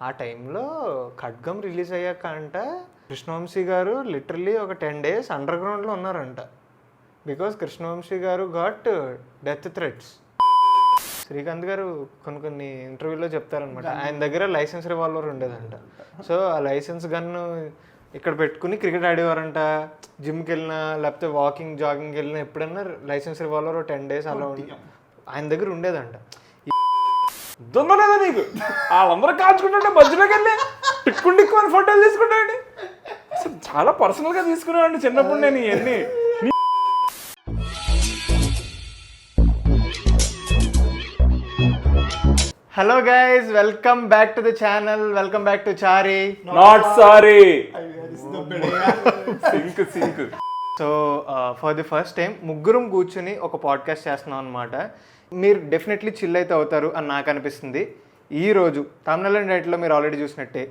ఆ టైంలో ఖడ్గం రిలీజ్ అయ్యాక అంట కృష్ణవంశీ గారు లిటరలీ ఒక 10 days అండర్ గ్రౌండ్లో ఉన్నారంట. బికాస్ కృష్ణవంశీ గారు గాట్ డెత్ థ్రెట్స్. శ్రీకాంత్ గారు కొన్ని ఇంటర్వ్యూలో చెప్తారనమాట, ఆయన దగ్గర లైసెన్స్ రివాల్వర్ ఉండేదంట. సో ఆ లైసెన్స్ గన్ను ఇక్కడ పెట్టుకుని క్రికెట్ ఆడేవారంట. జిమ్కి వెళ్ళినా లేకపోతే వాకింగ్ జాగింగ్కి వెళ్ళినా ఎప్పుడన్నా లైసెన్స్ రివాల్వర్ 10 days అలా ఆయన దగ్గర ఉండేదంట. దొంగలేదా నీకు? వాళ్ళందరూ కాల్చుకుంటుంటే మధ్యలోకి వెళ్ళి టిక్కు అని ఫోటోలు తీసుకుంటాండి. అసలు చాలా పర్సనల్గా తీసుకునేవాడిని చిన్నప్పుడు నేను ఇవన్నీ. Hello guys, welcome back to the channel. Welcome back to Chari not sorry. Sync. So for the first time ముగ్గురం కూర్చుని ఒక పాడ్కాస్ట్ చేస్తున్నాం అనమాట. మీరు డెఫినెట్లీ చిల్ అయితే అవుతారు అని నాకు అనిపిస్తుంది. ఈరోజు తమిళ డైట్లో మీరు ఆల్రెడీ చూసినట్టే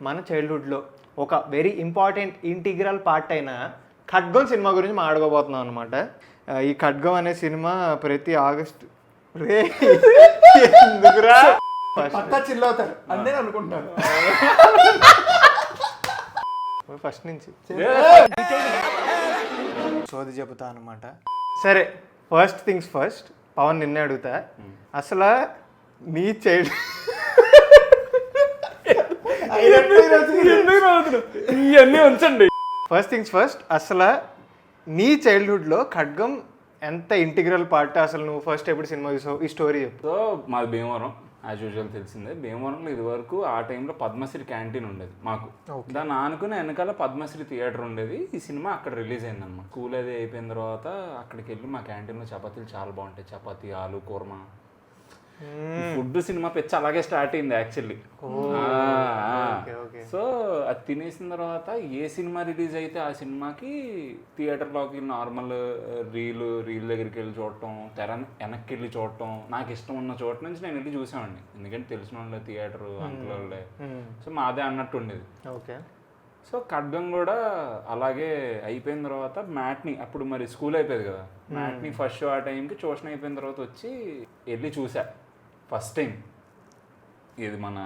మన చైల్డ్హుడ్లో ఒక వెరీ ఇంపార్టెంట్ ఇంటిగ్రల్ పార్ట్ అయిన ఖడ్గం సినిమా గురించి మాట్లాడబోతున్నాం అనమాట. ఈ ఖడ్గం అనే సినిమా ప్రతి ఆగస్టు ఫస్ట్ నుంచి సోది చెబుతా అనమాట. సరే, ఫస్ట్ థింగ్స్ ఫస్ట్, పవన్ నిన్నే అడుగుతా, అసలు నీ చైల్డ్ ఇవన్నీ ఉంచండి. ఫస్ట్ థింగ్స్ ఫస్ట్, అసలు నీ చైల్డ్హుడ్లో ఖడ్గం ఎంత ఇంటిగ్రల్ పార్ట్? అసలు నువ్వు ఫస్ట్ ఎప్పుడు సినిమా చూసావు, ఈ స్టోరీ చెప్పు. సో మాది భీమవరం, యాజ్ యూజువల్ తెలిసిందే. భీమవరంలో ఇది వరకు ఆ టైంలో పద్మశ్రీ క్యాంటీన్ ఉండేది మాకు. దాన్ని ఆనుకుని వెనకాల పద్మశ్రీ థియేటర్ ఉండేది. ఈ సినిమా అక్కడ రిలీజ్ అయిందన్నమాట. స్కూల్ అది అయిపోయిన తర్వాత అక్కడికి వెళ్ళి మా క్యాంటీన్లో చపాతీలు చాలా బాగుంటాయి. చపాతీ, ఆలు కూర్మా, ఫుడ్ సినిమా పెచ్చ అలాగే స్టార్ట్ అయింది యాక్చువల్లీ. సో అది తినేసిన తర్వాత ఏ సినిమా రిలీజ్ అయితే ఆ సినిమాకి థియేటర్లోకి నార్మల్ రీల్ దగ్గరికి వెళ్ళి చూడటం, తెర వెనక్కి వెళ్ళి చూడటం, నాకు ఇష్టం ఉన్న చోట నుంచి నేను వెళ్ళి చూసామండి. ఎందుకంటే తెలిసిన వాళ్ళే థియేటర్, అంకుల్ వాళ్ళే. సో మాదే అన్నట్టు ఉండేది. ఓకే. సో ఖడ్గం కూడా అలాగే అయిపోయిన తర్వాత మ్యాట్ని, అప్పుడు మరి స్కూల్ అయిపోయేది కదా, మ్యాట్ని ఫస్ట్ షో ఆ టైంకి ట్యూషన్ అయిపోయిన తర్వాత వచ్చి వెళ్ళి చూసా ఫస్ట్ టైం. ఇది మన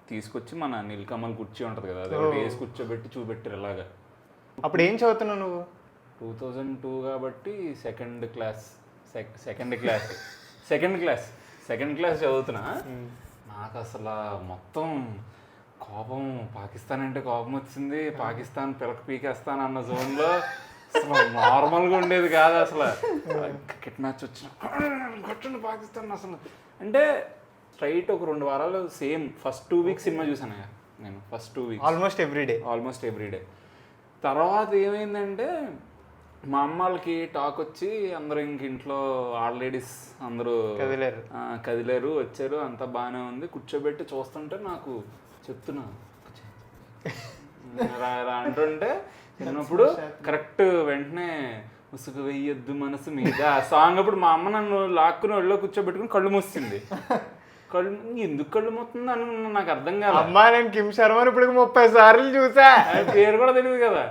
తీసుకొచ్చి మన నీలకమల్ కుర్చీ ఉంటుంది కదా, అది ఒకటి వేసి కూర్చోబెట్టి చూపెట్టారు ఇలాగా. అప్పుడు ఏం చదువుతున్నావు నువ్వు? 2002 కాబట్టి సెకండ్ క్లాస్ చదువుతున్నా. నాకు అసలు మొత్తం కోపం, పాకిస్తాన్ అంటే కోపం వచ్చింది. పాకిస్తాన్ పిలక పీకేస్తాను అన్న జోన్లో అసలు నార్మల్గా ఉండేది కాదు. అసలు క్రికెట్ మ్యాచ్ వచ్చిన కొట్టండి పాకిస్తాన్ అసలు అంటే స్ట్రైట్ ఒక 2 వారాలు సేమ్ ఫస్ట్ 2 weeks సినిమా చూసాను నేను. First 2 weeks almost everyday. తర్వాత ఏమైందంటే మా అమ్మ వాళ్ళకి టాక్ వచ్చి అందరూ ఇంక ఇంట్లో లేడీస్ అందరూ కదిలేరు, వచ్చారు, అంతా బాగానే ఉంది. కూర్చోబెట్టి చూస్తుంటే నాకు చెప్తున్నా అంటుంటే చిన్నప్పుడు కరెక్ట్ వెంటనే ముసుగు వెయ్యొద్దు మనసు మీద సాంగ్ అప్పుడు మా అమ్మ నన్ను లాక్కుని ఒళ్ళో కూర్చోబెట్టుకుని కళ్ళు మూస్తుంది. కళ్ళు ఎందుకు కళ్ళు మూస్తుంది అని నాకు అర్థం కాదు. అమ్మా నేను కిమ్ శర్మని ఇప్పుడు 30 సార్లు చూసా, పేరు కూడా తెలియదు కదా.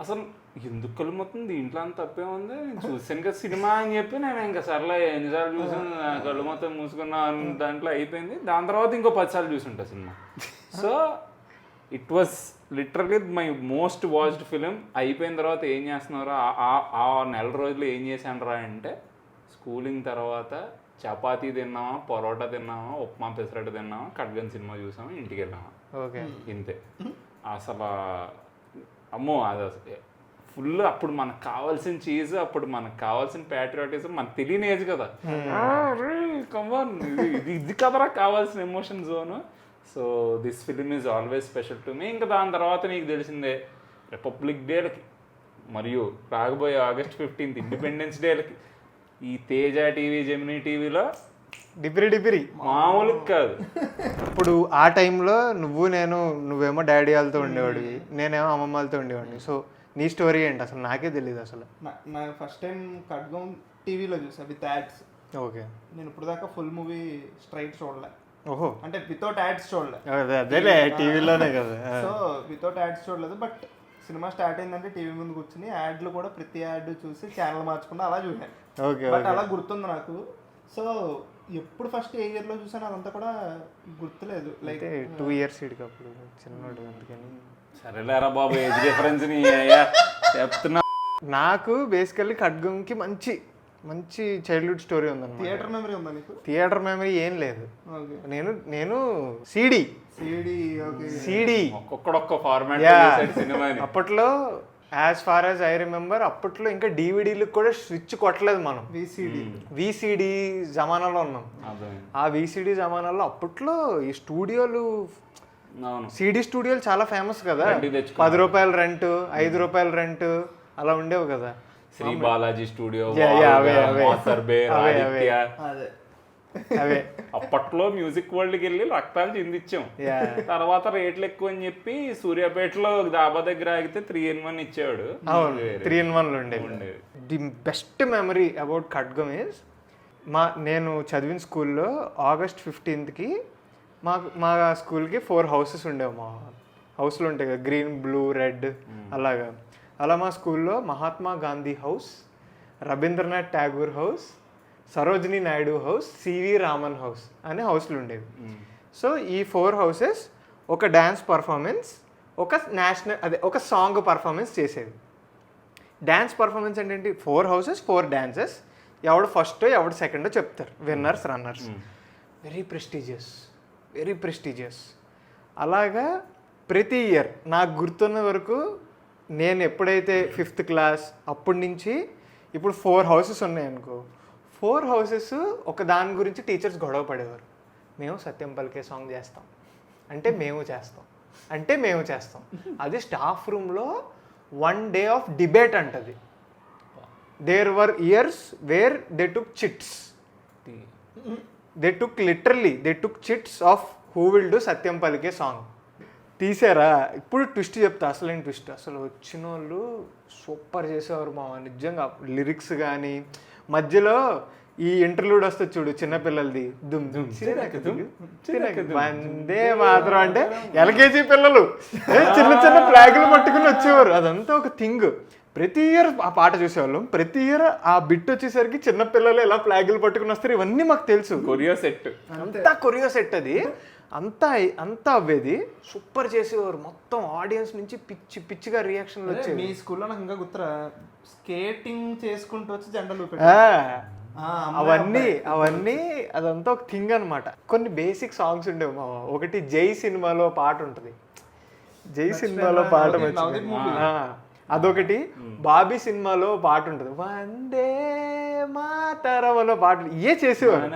అసలు ఎందుకు కళ్ళు మూతుంది, ఇంట్లో అంత తప్పే ఉంది, నేను చూసాను కదా సినిమా అని చెప్పి నేను ఇంకా సర్లే ఎన్నిసార్లు చూసాను, కళ్ళు మొత్తం మూసుకున్నా దాంట్లో అయిపోయింది. దాని తర్వాత ఇంకో 10 సార్లు చూసుంటా సినిమా. So it was literally my most watched film. అయిపోయిన తర్వాత ఏం చేస్తున్నారో ఆ నెల రోజులు ఏం చేశాను రా అంటే, స్కూలింగ్ తర్వాత చపాతీ తిన్నామా, పరోటా తిన్నామా, ఉప్మా పెసరట్టు తిన్నామా, ఖడ్గం సినిమా చూసామా, ఇంటికి వెళ్ళామా, ఇంతే. అసలు అమ్మో అది అసలు ఫుల్. అప్పుడు మనకు కావాల్సిన చీజ్, అప్పుడు మనకు కావాల్సిన ప్యాట్రియాటిజం, మనకు తెలియని ఏజ్ కదా, కమాన్ ఇది కదరా కావాల్సిన emotion zone. So this film is always special to me. ఇంకా దాని తర్వాత నీకు తెలిసిందే రిపబ్లిక్ డేలకి మరియు రాకపోయే August 15th ఇండిపెండెన్స్ డేలకి ఈ తేజ టీవీ, జెమినీ టీవీలో డిపిరి మామూలు కాదు. ఇప్పుడు ఆ టైంలో నువ్వేమో డాడీ వాళ్ళతో ఉండేవాడివి, నేనేమో అమ్మమ్మ వాళ్ళతో ఉండేవాడిని. సో నీ స్టోరీ ఏంటి అసలు? నాకే తెలియదు అసలు. నా ఫస్ట్ టైం ఖడ్గం టీవీలో చూసా విత్ యాడ్స్. ఓకే. నేను ఇప్పుడు దాకా ఫుల్ మూవీ స్ట్రైట్ చూడలే. ఓహో. అంటే వితౌట్ యాడ్స్ చూడలే. అదేలే టీవీలోనే కదా. సో వితౌట్ యాడ్స్ చూడలేదు. బట్ సినిమా స్టార్ట్ అయిందంటే టీవీ ముందు కూర్చుని యాడ్లు కూడా ప్రతి యాడ్ చూసి ఛానల్ మార్చుకుంటా అలా చూసాను. బట్ అలా గుర్తుంది నాకు. సో ఎప్పుడు ఫస్ట్ ఏ ఇయర్లో చూసాను అదంతా కూడా గుర్తులేదు. లైక్ అయితే 2 years ఇడికి అప్పుడు చిన్నోడు అందుకని. సరేలేరా బాబు, ఏజ్ డిఫరెన్స్ చెప్తున్నా. నాకు బేసికల్లీ ఖడ్గంకి మంచి మంచి చైల్డ్హుడ్ స్టోరీ ఉందన్నమాట. థియేటర్ మెమరీ ఉందా నీకు? థియేటర్ మెమరీ ఏం లేదు. ఓకే. నేను సిడి సిడి ఒక్కొక్కడొక్క ఫార్మాట్ సినిమాని. అప్పట్లో as far as I remember అప్పట్లో ఇంకా డివిడీలకు కూడా స్విచ్ కొట్టలేదు మనం. విసిడి జమానాలో ఉన్నాం. ఆ విసిడి జమానాలో అప్పట్లో ఈ స్టూడియోలు సిడి స్టూడియోలు చాలా ఫేమస్ కదా. 10 రూపాయల రెంట్, 5 రూపాయల రెంట్ అలా ఉండేవి కదా. శ్రీ బాలాజీ స్టూడియో, అవే అప్పట్లో మ్యూజిక్ వరల్డ్కి వెళ్ళి రక్తాలు చిందిచ్చాం. తర్వాత రేట్లు ఎక్కువ అని చెప్పి సూర్యాపేటలో డాబా దగ్గర ఆగితే 3-in-1 ఇచ్చేవాడు. 3-in-1 ఉండేది. ది బెస్ట్ మెమరీ అబౌట్ ఖడ్గం ఇస్ నేను చదివిన స్కూల్లో August 15th మా స్కూల్కి 4 houses ఉండేవి. మా హౌస్లో ఉంటాయి కదా, గ్రీన్, బ్లూ, రెడ్ అలాగా. అలా మా స్కూల్లో Mahatma Gandhi house, Rabindranath Tagore house, Sarojini Naidu house, C V Raman house అనే హౌస్లు ఉండేవి. సో ఈ 4 houses ఒక డ్యాన్స్ పర్ఫార్మెన్స్, ఒక ఒక సాంగ్ పర్ఫార్మెన్స్ చేసేవి. డ్యాన్స్ పర్ఫార్మెన్స్ ఏంటంటే 4 houses 4 dances, ఎవడు ఫస్టో ఎవడు సెకండో చెప్తారు, విన్నర్స్ రన్నర్స్. Very prestigious. అలాగా ప్రతి ఇయర్ నాకు గుర్తున్న వరకు నేను ఎప్పుడైతే 5th class అప్పటి నుంచి ఇప్పుడు 4 houses ఉన్నాయనుకో, 4 houses ఒక దాని గురించి టీచర్స్ గొడవ పడేవారు. మేము సత్యం పలికే సాంగ్ చేస్తాం అంటే మేము చేస్తాం. అది స్టాఫ్ రూమ్లో 1 day ఆఫ్ డిబేట్ అంటది. There were years where they took chits. They took chits of who will do Satyam Palike song. తీసారా? ఇప్పుడు ట్విస్ట్ చెప్తా, అసలేం ట్విస్ట్. అసలు వచ్చిన వాళ్ళు సూపర్ చేసేవారు మా, నిజంగా. లిరిక్స్ కానీ మధ్యలో ఈ ఇంటర్లూడ్ వస్తుంది చూడు చిన్నపిల్లలది, దుమ్ దుమ్ వందే మాత్రం అంటే LKG పిల్లలు చిన్న ఫ్లాగులు పట్టుకుని వచ్చేవారు. అదంతా ఒక థింగ్. ప్రతి ఇయర్ ఆ పాట చూసేవాళ్ళం. ప్రతి ఇయర్ ఆ బిట్ వచ్చేసరికి చిన్నపిల్లలు ఎలా ఫ్లాగులు పట్టుకుని వస్తారు ఇవన్నీ మాకు తెలుసు. కొరియో సెట్ అది అంతా అవ్వేది. సూపర్ చేసేవారు. మొత్తం ఆడియన్స్ నుంచి పిచ్చిగా రియాక్షన్లు వచ్చేవి. మీ స్కూల్లో నాకు ఇంకా గుర్తురా, స్కేటింగ్ చేసుకుంటూ వచ్చి జెండాలు అవన్నీ అదంతా ఒక థింగ్ అనమాట. కొన్ని బేసిక్ సాంగ్స్ ఉండేవి మా. ఒకటి జై సినిమాలో పాట ఉంటుంది, జై సినిమాలో పాట అదొకటి. బాబీ సినిమాలో పాట ఉంటుంది, వందే మాతరం అనే పాటలు ఇవే చేసేవారు.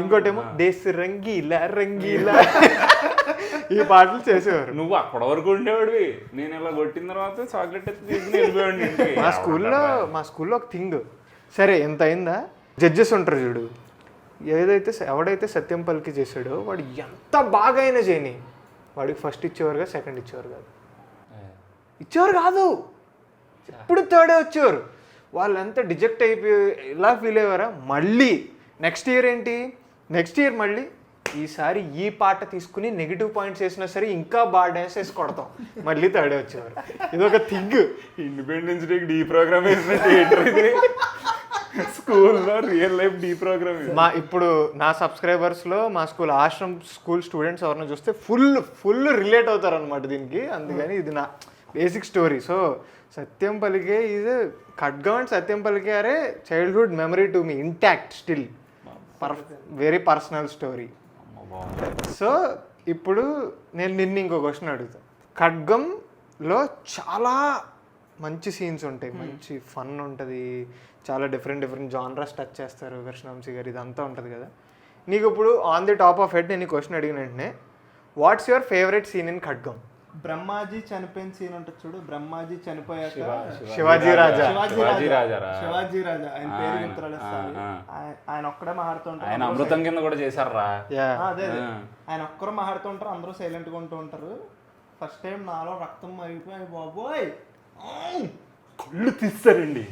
ఇంకోటేమో దేశ్ రంగీలా ఈ పాటలు చేసేవారు. నువ్వు అక్కడ వరకు ఉండేవాడివి, నేను ఇలా కొట్టిన తర్వాత చాక్లెట్ తీసుకుని వెళ్ళిపోయాడు. మా స్కూల్లో ఒక థింగ్. సరే ఎంత అయిందా, జడ్జెస్ ఉంటారు చూడు, ఎవడైతే సత్యం పలికి చేశాడో వాడు ఎంత బాగా అయినా చేయని వాడికి ఫస్ట్ ఇచ్చేవారుగా, సెకండ్ ఇచ్చేవారు కాదు, ఎప్పుడు థర్డే వచ్చేవారు. వాళ్ళంతా డిజెక్ట్ అయిపోయి ఇలా ఫీల్ అయ్యేవారా. మళ్ళీ నెక్స్ట్ ఇయర్ మళ్ళీ ఈసారి ఈ పాట తీసుకుని నెగిటివ్ పాయింట్స్ వేసినా సరే ఇంకా బాగా డ్యాన్స్ వేసి కొడతాం, మళ్ళీ థర్డే వచ్చేవారు. ఇది ఒక థింగ్. ఇండిపెండెన్స్ డేకి డీ ప్రోగ్రామ్ స్కూల్లో రియల్ లైఫ్ డీ ప్రోగ్రామ్. ఇప్పుడు నా సబ్స్క్రైబర్స్లో మా ఆశ్రమ్ స్కూల్ స్టూడెంట్స్ ఎవరైనా చూస్తే ఫుల్ రిలేట్ అవుతారు అనమాట దీనికి. అందుకని ఇది నా బేసిక్ స్టోరీ. సో సత్యం పలికే ఈజ్ ఖడ్గం and Satyam Palike are childhood memory to me, intact still, very personal story. So ఇప్పుడు నేను నిన్ను ఇంకో క్వశ్చన్ అడుగుతాను. ఖడ్గంలో చాలా మంచి సీన్స్ ఉంటాయి, మంచి ఫన్ ఉంటుంది, చాలా డిఫరెంట్ జానరస్ టచ్ చేస్తారు కృష్ణవంశీ గారు, ఇదంతా ఉంటుంది కదా. నీకు ఇప్పుడు on the top of head నేను ఈ క్వశ్చన్ అడిగిన వెంటనే what's your favourite scene in Khadgam? Brahmaji చనిపోయిన సీన్ ఉంటుంది చూడు, బ్రహ్మాజీ చనిపోయాక శివాజీ రాజా ఆయన పేరు గుర్తురాలేదు, ఆయన ఒక్కడే మాట్లాడుతుంటారు. ఆయన అమృతం కింద కూడా చేశారా? అదే ఆయన ఒక్కరు మాట్లాడుతుంటారు, అందరూ సైలెంట్ గా ఉంటూ ఉంటారు. ఫస్ట్ టైం నాలో రక్తం మరిగిపోయి బాబోయ్ కళ్ళు తీస్తారండి.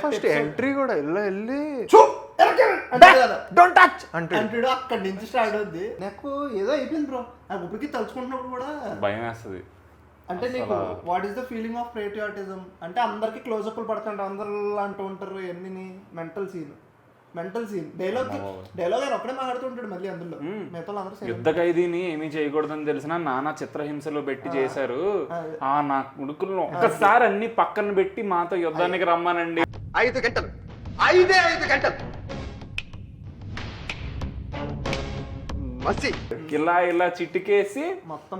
ఫస్ట్ ఎంట్రీ కూడా వెళ్ళి డోంట్ టచ్ అంటాడు. అక్కడి నుంచి స్టార్ట్ అవుద్ది. నాకు ఏదో అయిపోయింది బ్రో, నాకు ఇప్పటికీ తలుచుకుంటున్నప్పుడు కూడా భయం వేస్తుంది. అంటే నీకు what is the feeling of patriotism అంటే అందరికి క్లోజప్లు పడుతుంటారు, అందరు అంటూ ఉంటారు, ఎన్ని mental scene mental scene. Dialogue ఆయన ఒక్కడే మాట్లాడుతుంటాడు మళ్ళీ అందులో, మిగతా అందరూ యుద్ధ ఖైదీని ఏమీ చేయకూడదని తెలిసిన నానా చిత్రహింసలో పెట్టి చేశారు. నా కొడుకులను ఒక్కసారి అన్ని పక్కన పెట్టి మాతో యుద్ధానికి రమ్మానండి. 5 గంటలు 5 గంటలు మసి ఇలా చిటికేసి మొత్తం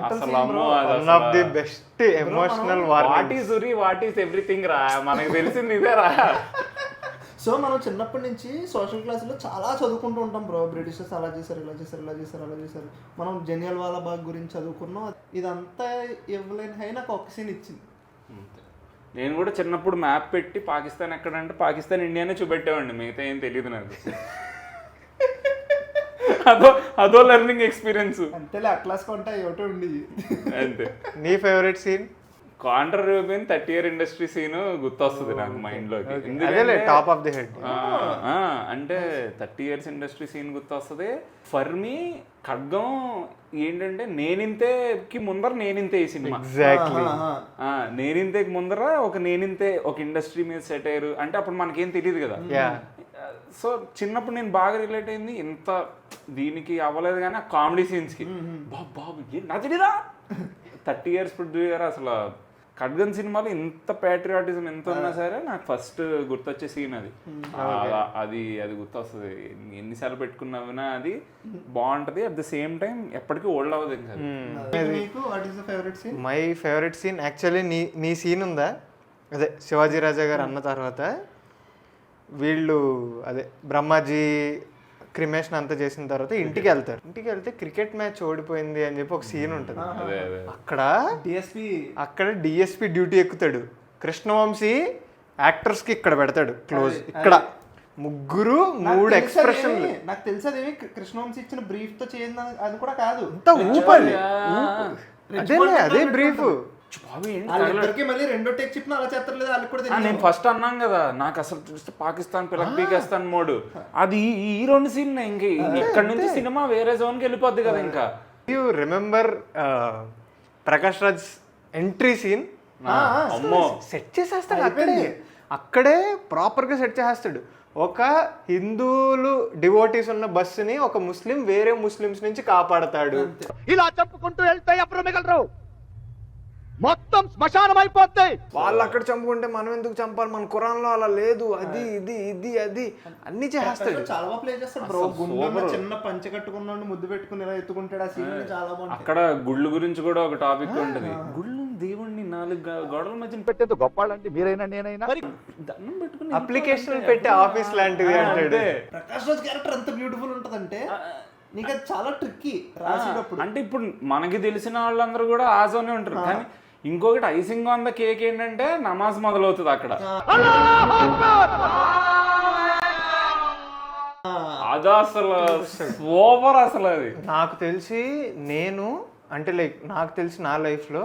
అసలు అమ్మో one of the best emotional what is Uri what is everything రా, మనకు తెలిసింది ఇదే రా. సో మనం చిన్నప్పటి నుంచి సోషల్ క్లాసులో చాలా చదువుకుంటూ ఉంటాం బ్రో. బ్రిటిషర్స్ అలా చేశారు, ఇలా చేశారు, ఇలా చేశారు, అలా చేశారు. మనం జలియన్ వాలా బాగ్ గురించి చదువుకున్నాం. ఇదంతా ఇవ్వలేని హై నాకు ఒక సీన్ ఇచ్చింది. నేను కూడా చిన్నప్పుడు మ్యాప్ పెట్టి పాకిస్తాన్ ఎక్కడంటే పాకిస్తాన్ ఇండియానే చూపెట్టేవాడిని, మిగతా ఏం తెలియదు నాకు. అదో లెర్నింగ్ ఎక్స్పీరియన్స్ అంతేలే, అట్లాస్ కొంటే ఒకటి ఉండేది అంతే. నీ ఫేవరెట్ సీన్? కాంట్రా రూబిన్ 30-year ఇండస్ట్రీ సీన్ గుర్తొస్తుంది నాకు మైండ్ లోకి. అదేలే టాప్ ఆఫ్ ది హెడ్. అంటే 30 years ఇండస్ట్రీ సీన్ గుర్తొస్తుంది. ఫర్ మీ ఖడ్గం ఏంటంటే నేనింతేకి ముందర నేనింతే ఈ సినిమా. ఎగ్జాక్ట్లీ. నేనింతేకి ముందర నేనింతే ఒక ఇండస్ట్రీ మీద సెట్ అయ్యారు అంటే అప్పుడు మనకేం తెలియదు కదా. సో చిన్నప్పుడు నేను బాగా రిలేట్ అయింది. ఇంత దీనికి అవ్వలేదు కానీ ఆ కామెడీ సీన్స్కి బాబు నా తెలియదా 30 years ప్రొడ్యూసర్. అసలు ఖడ్గన్ సినిమాలో ఇంత ప్యాట్రియాటిజం ఎంత ఉన్నా సరే నాకు ఫస్ట్ గుర్తొచ్చే సీన్ అది. అది గుర్తొస్తుంది. ఎన్నిసార్లు పెట్టుకున్నావునా అది బాగుంటది. అట్ ద సేమ్ టైం ఎప్పటికీ ఓల్డ్ అవ్వదు. ఇంకా మై ఫేవరెట్ సీన్ యాక్చువల్లీ నీ సీన్ ఉందా, అదే శివాజీ రాజా గారు అన్న తర్వాత వీళ్ళు అదే బ్రహ్మాజీ క్రిమేషన్ అంతా చేసిన తర్వాత ఇంటికి వెళ్తే క్రికెట్ మ్యాచ్ ఓడిపోయింది అని చెప్పి ఒక సీన్ ఉంటుంది. అక్కడ డిఎస్పి డ్యూటీ ఎక్కుతాడు. కృష్ణవంశీ యాక్టర్స్ కి ఇక్కడ పెడతాడు క్లోజ్. ఇక్కడ ముగ్గురు 3 ఎక్స్ప్రెషన్లు. నాకు తెలుసు అదేమి కృష్ణవంశీ ఇచ్చిన బ్రీఫ్ తో చేయండి అది కూడా కాదు, ఊపాలి. అదే బ్రీఫ్. మళ్ళీ రెండో టేక్ చెప్పిన అలా చేస్తారు. నేను ఫస్ట్ అన్నాను కదా నాకు అసలు చూస్తే పాకిస్తాన్ పిల్లకి పీకేస్తాన్ మోడు అది ఈ 2 సీన్. ఇంక ఇక్కడ నుంచి సినిమా వేరే జోన్కి వెళ్ళిపోద్ది కదా. ఇంకా you remember Prakash Raj entry scene? Set చేసేస్తాడు అక్కడే ప్రాపర్ గా సెట్ చేసేస్తాడు. ఒక హిందువులు డివోటీస్ ఉన్న బస్సుని ఒక ముస్లిం వేరే ముస్లిమ్స్ నుంచి కాపాడతాడు. ఇలా చెప్పుకుంటూ వెళ్తే ఎప్పుడు మిగలరు, మొత్తం శ్మశానం అయిపోతాయి. వాళ్ళు అక్కడ చంపుకుంటే మనం ఎందుకు చంపాలి, మన ఖురాన్లో అలా లేదు, అది ఇది ఇది అది అన్ని చేస్తాడు. చాలా బాగా ప్లే చేస్తాడు బ్రో. గుండె చిన్న పంచ కట్టుకున్నాడు, ముద్దు పెట్టుకుని ఇలా ఎత్తుకుంటాడు. ఆ సీన్ చాలా బాగుంది. అక్కడ గుళ్ళు గురించి కూడా ఒక టాపిక్ ఉంటుంది. గుళ్ళు దేవుణ్ణి 4 గోడల మధ్యన పెట్టేది గొప్పవాళ్ళంటే మీరైనా నేనైనా దండం పెట్టుకుని అప్లికేషన్ పెట్టే ఆఫీస్ లాంటిది అంటాడు. ప్రకాష్ రాజ్ క్యారెక్టర్ ఎంత బ్యూటిఫుల్ ఉంటదంటే నీకు అది చాలా ట్రిక్కీ రాసేటప్పుడు. అంటే ఇప్పుడు మనకి తెలిసిన వాళ్ళందరూ కూడా ఆ జోనే ఉంటారు. కానీ ఇంకొకటి ఐసింగ్ ఆన్ ద కేక్ ఏంటంటే నమాజ్ మొదలవుతుంది అక్కడ. అది అసలు సూపర్. అసలు అది నాకు తెలిసి నాకు తెలిసి నా లైఫ్లో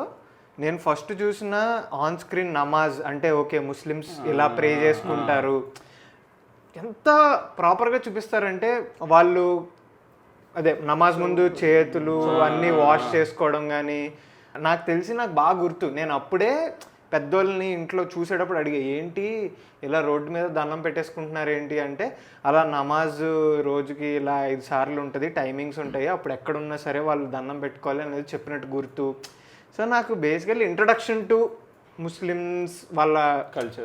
నేను ఫస్ట్ చూసిన ఆన్ స్క్రీన్ నమాజ్ అంటే ఓకే ముస్లిమ్స్ ఇలా ప్రే చేసుకుంటారు, ఎంత ప్రాపర్గా చూపిస్తారంటే వాళ్ళు అదే నమాజ్ ముందు చేతులు అన్నీ వాష్ చేసుకోవడం కానీ. నాకు బాగా గుర్తు. నేను అప్పుడే పెద్దోళ్ళని ఇంట్లో చూసేటప్పుడు అడిగా, ఏంటి ఇలా రోడ్డు మీద దండం పెట్టేసుకుంటున్నారు ఏంటి అంటే, అలా నమాజ్ రోజుకి ఇలా 5 సార్లు ఉంటుంది, టైమింగ్స్ ఉంటాయి, అప్పుడు ఎక్కడున్నా సరే వాళ్ళు దండం పెట్టుకోవాలి అనేది చెప్పినట్టు గుర్తు. సో నాకు బేసికల్లీ ఇంట్రడక్షన్ టు ముస్లిమ్స్ వాళ్ళ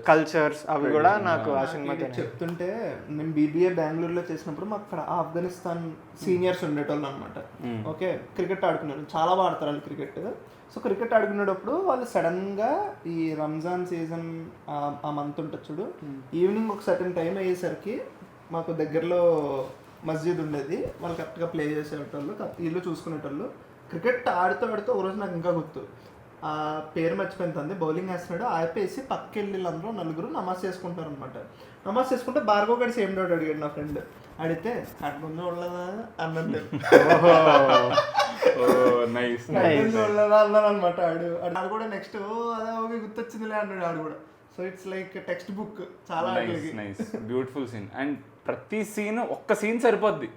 కల్చర్స్ అవి కూడా నాకు ఆ సినిమా చెప్తుంటే. నేను బీబీఏ బెంగళూరులో చేసినప్పుడు మాకు అక్కడ ఆఫ్ఘనిస్తాన్ సీనియర్స్ ఉండేటోళ్ళు అనమాట. ఓకే, క్రికెట్ ఆడుకున్నారు, చాలా బాగా ఆడతారు వాళ్ళు క్రికెట్. సో క్రికెట్ ఆడుకునేటప్పుడు వాళ్ళు సడన్గా ఈ రంజాన్ సీజన్ ఆ మంత్ ఉంటుంది చూడు, ఈవినింగ్ ఒక సర్టన్ టైం అయ్యేసరికి మాకు దగ్గరలో మస్జిద్ ఉండేది, వాళ్ళు కరెక్ట్గా ప్లే చేసేటోళ్ళు, ఇల్లు చూసుకునేటోళ్ళు. క్రికెట్ ఆడుతూ ఒక రోజు నాకు ఇంకా గుర్తు, ఆ పేరు మర్చిపోయింది, బౌలింగ్ వేస్తున్నాడు, ఆపేసి పక్కెళ్ళి అందరూ 4 నమాజ్ చేసుకుంటారు అనమాట. నమాజ్ చేసుకుంటే భార్గవ్ గడి సేమ్ డౌట్ అడిగాడు నా ఫ్రెండ్. అడిగితే అట్లా ఉండదా అన్నట్టు అన్నాను అనమాట. ఆడు కూడా నెక్స్ట్ అదే గుర్తొచ్చిందిలే అన్నాడు ఆడు కూడా. So it's like text book. చాలా బ్యూటిఫుల్ సీన్. అండ్ ప్రతి సీన్ ఒక్క సీన్ సరిపోద్ది.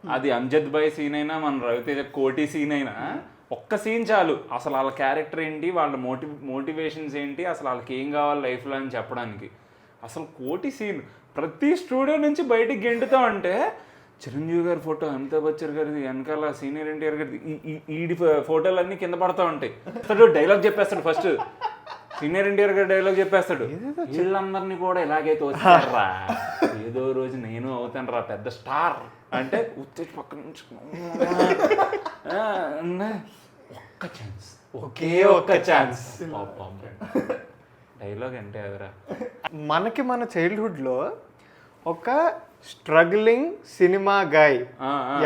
అది అంజద్ భాయ్ సీన్ అయినా మన రవితేజ కోటి సీన్ అయినా ఒక్క సీన్ చాలు. అసలు వాళ్ళ క్యారెక్టర్ ఏంటి, వాళ్ళ మోటివేషన్స్ ఏంటి, అసలు వాళ్ళకి ఏం కావాలి లైఫ్లో అని చెప్పడానికి. అసలు కోటి సీన్ ప్రతి స్టూడియో నుంచి బయటికి గెంటుతా ఉంటే చిరంజీవి గారి ఫోటో, అమితాబ్ బచ్చన్ గారిది, వెనకాల సీనియర్ ఎన్టీఆర్ గారిది, ఈ ఫోటోలన్నీ కింద పడతా ఉంటాయి. అతడు డైలాగ్ చెప్పేస్తాడు ఫస్ట్, సీనియర్ ఎన్టీఆర్ గారు డైలాగ్ చెప్పేస్తాడు, వీళ్ళందరినీ కూడా ఇలాగే తోస్తారా, ఏదో రోజు నేను అవుతాను రా పెద్ద స్టార్ అంటే ఉత్తేజ్ పక్క నుంచి ఒక్క ఛాన్స్, ఒకే ఒక్క ఛాన్స్. డైలాగ్ అంటే అదిరా. మనకి మన చైల్డ్హుడ్లో ఒక స్ట్రగ్లింగ్ సినిమా గాయ్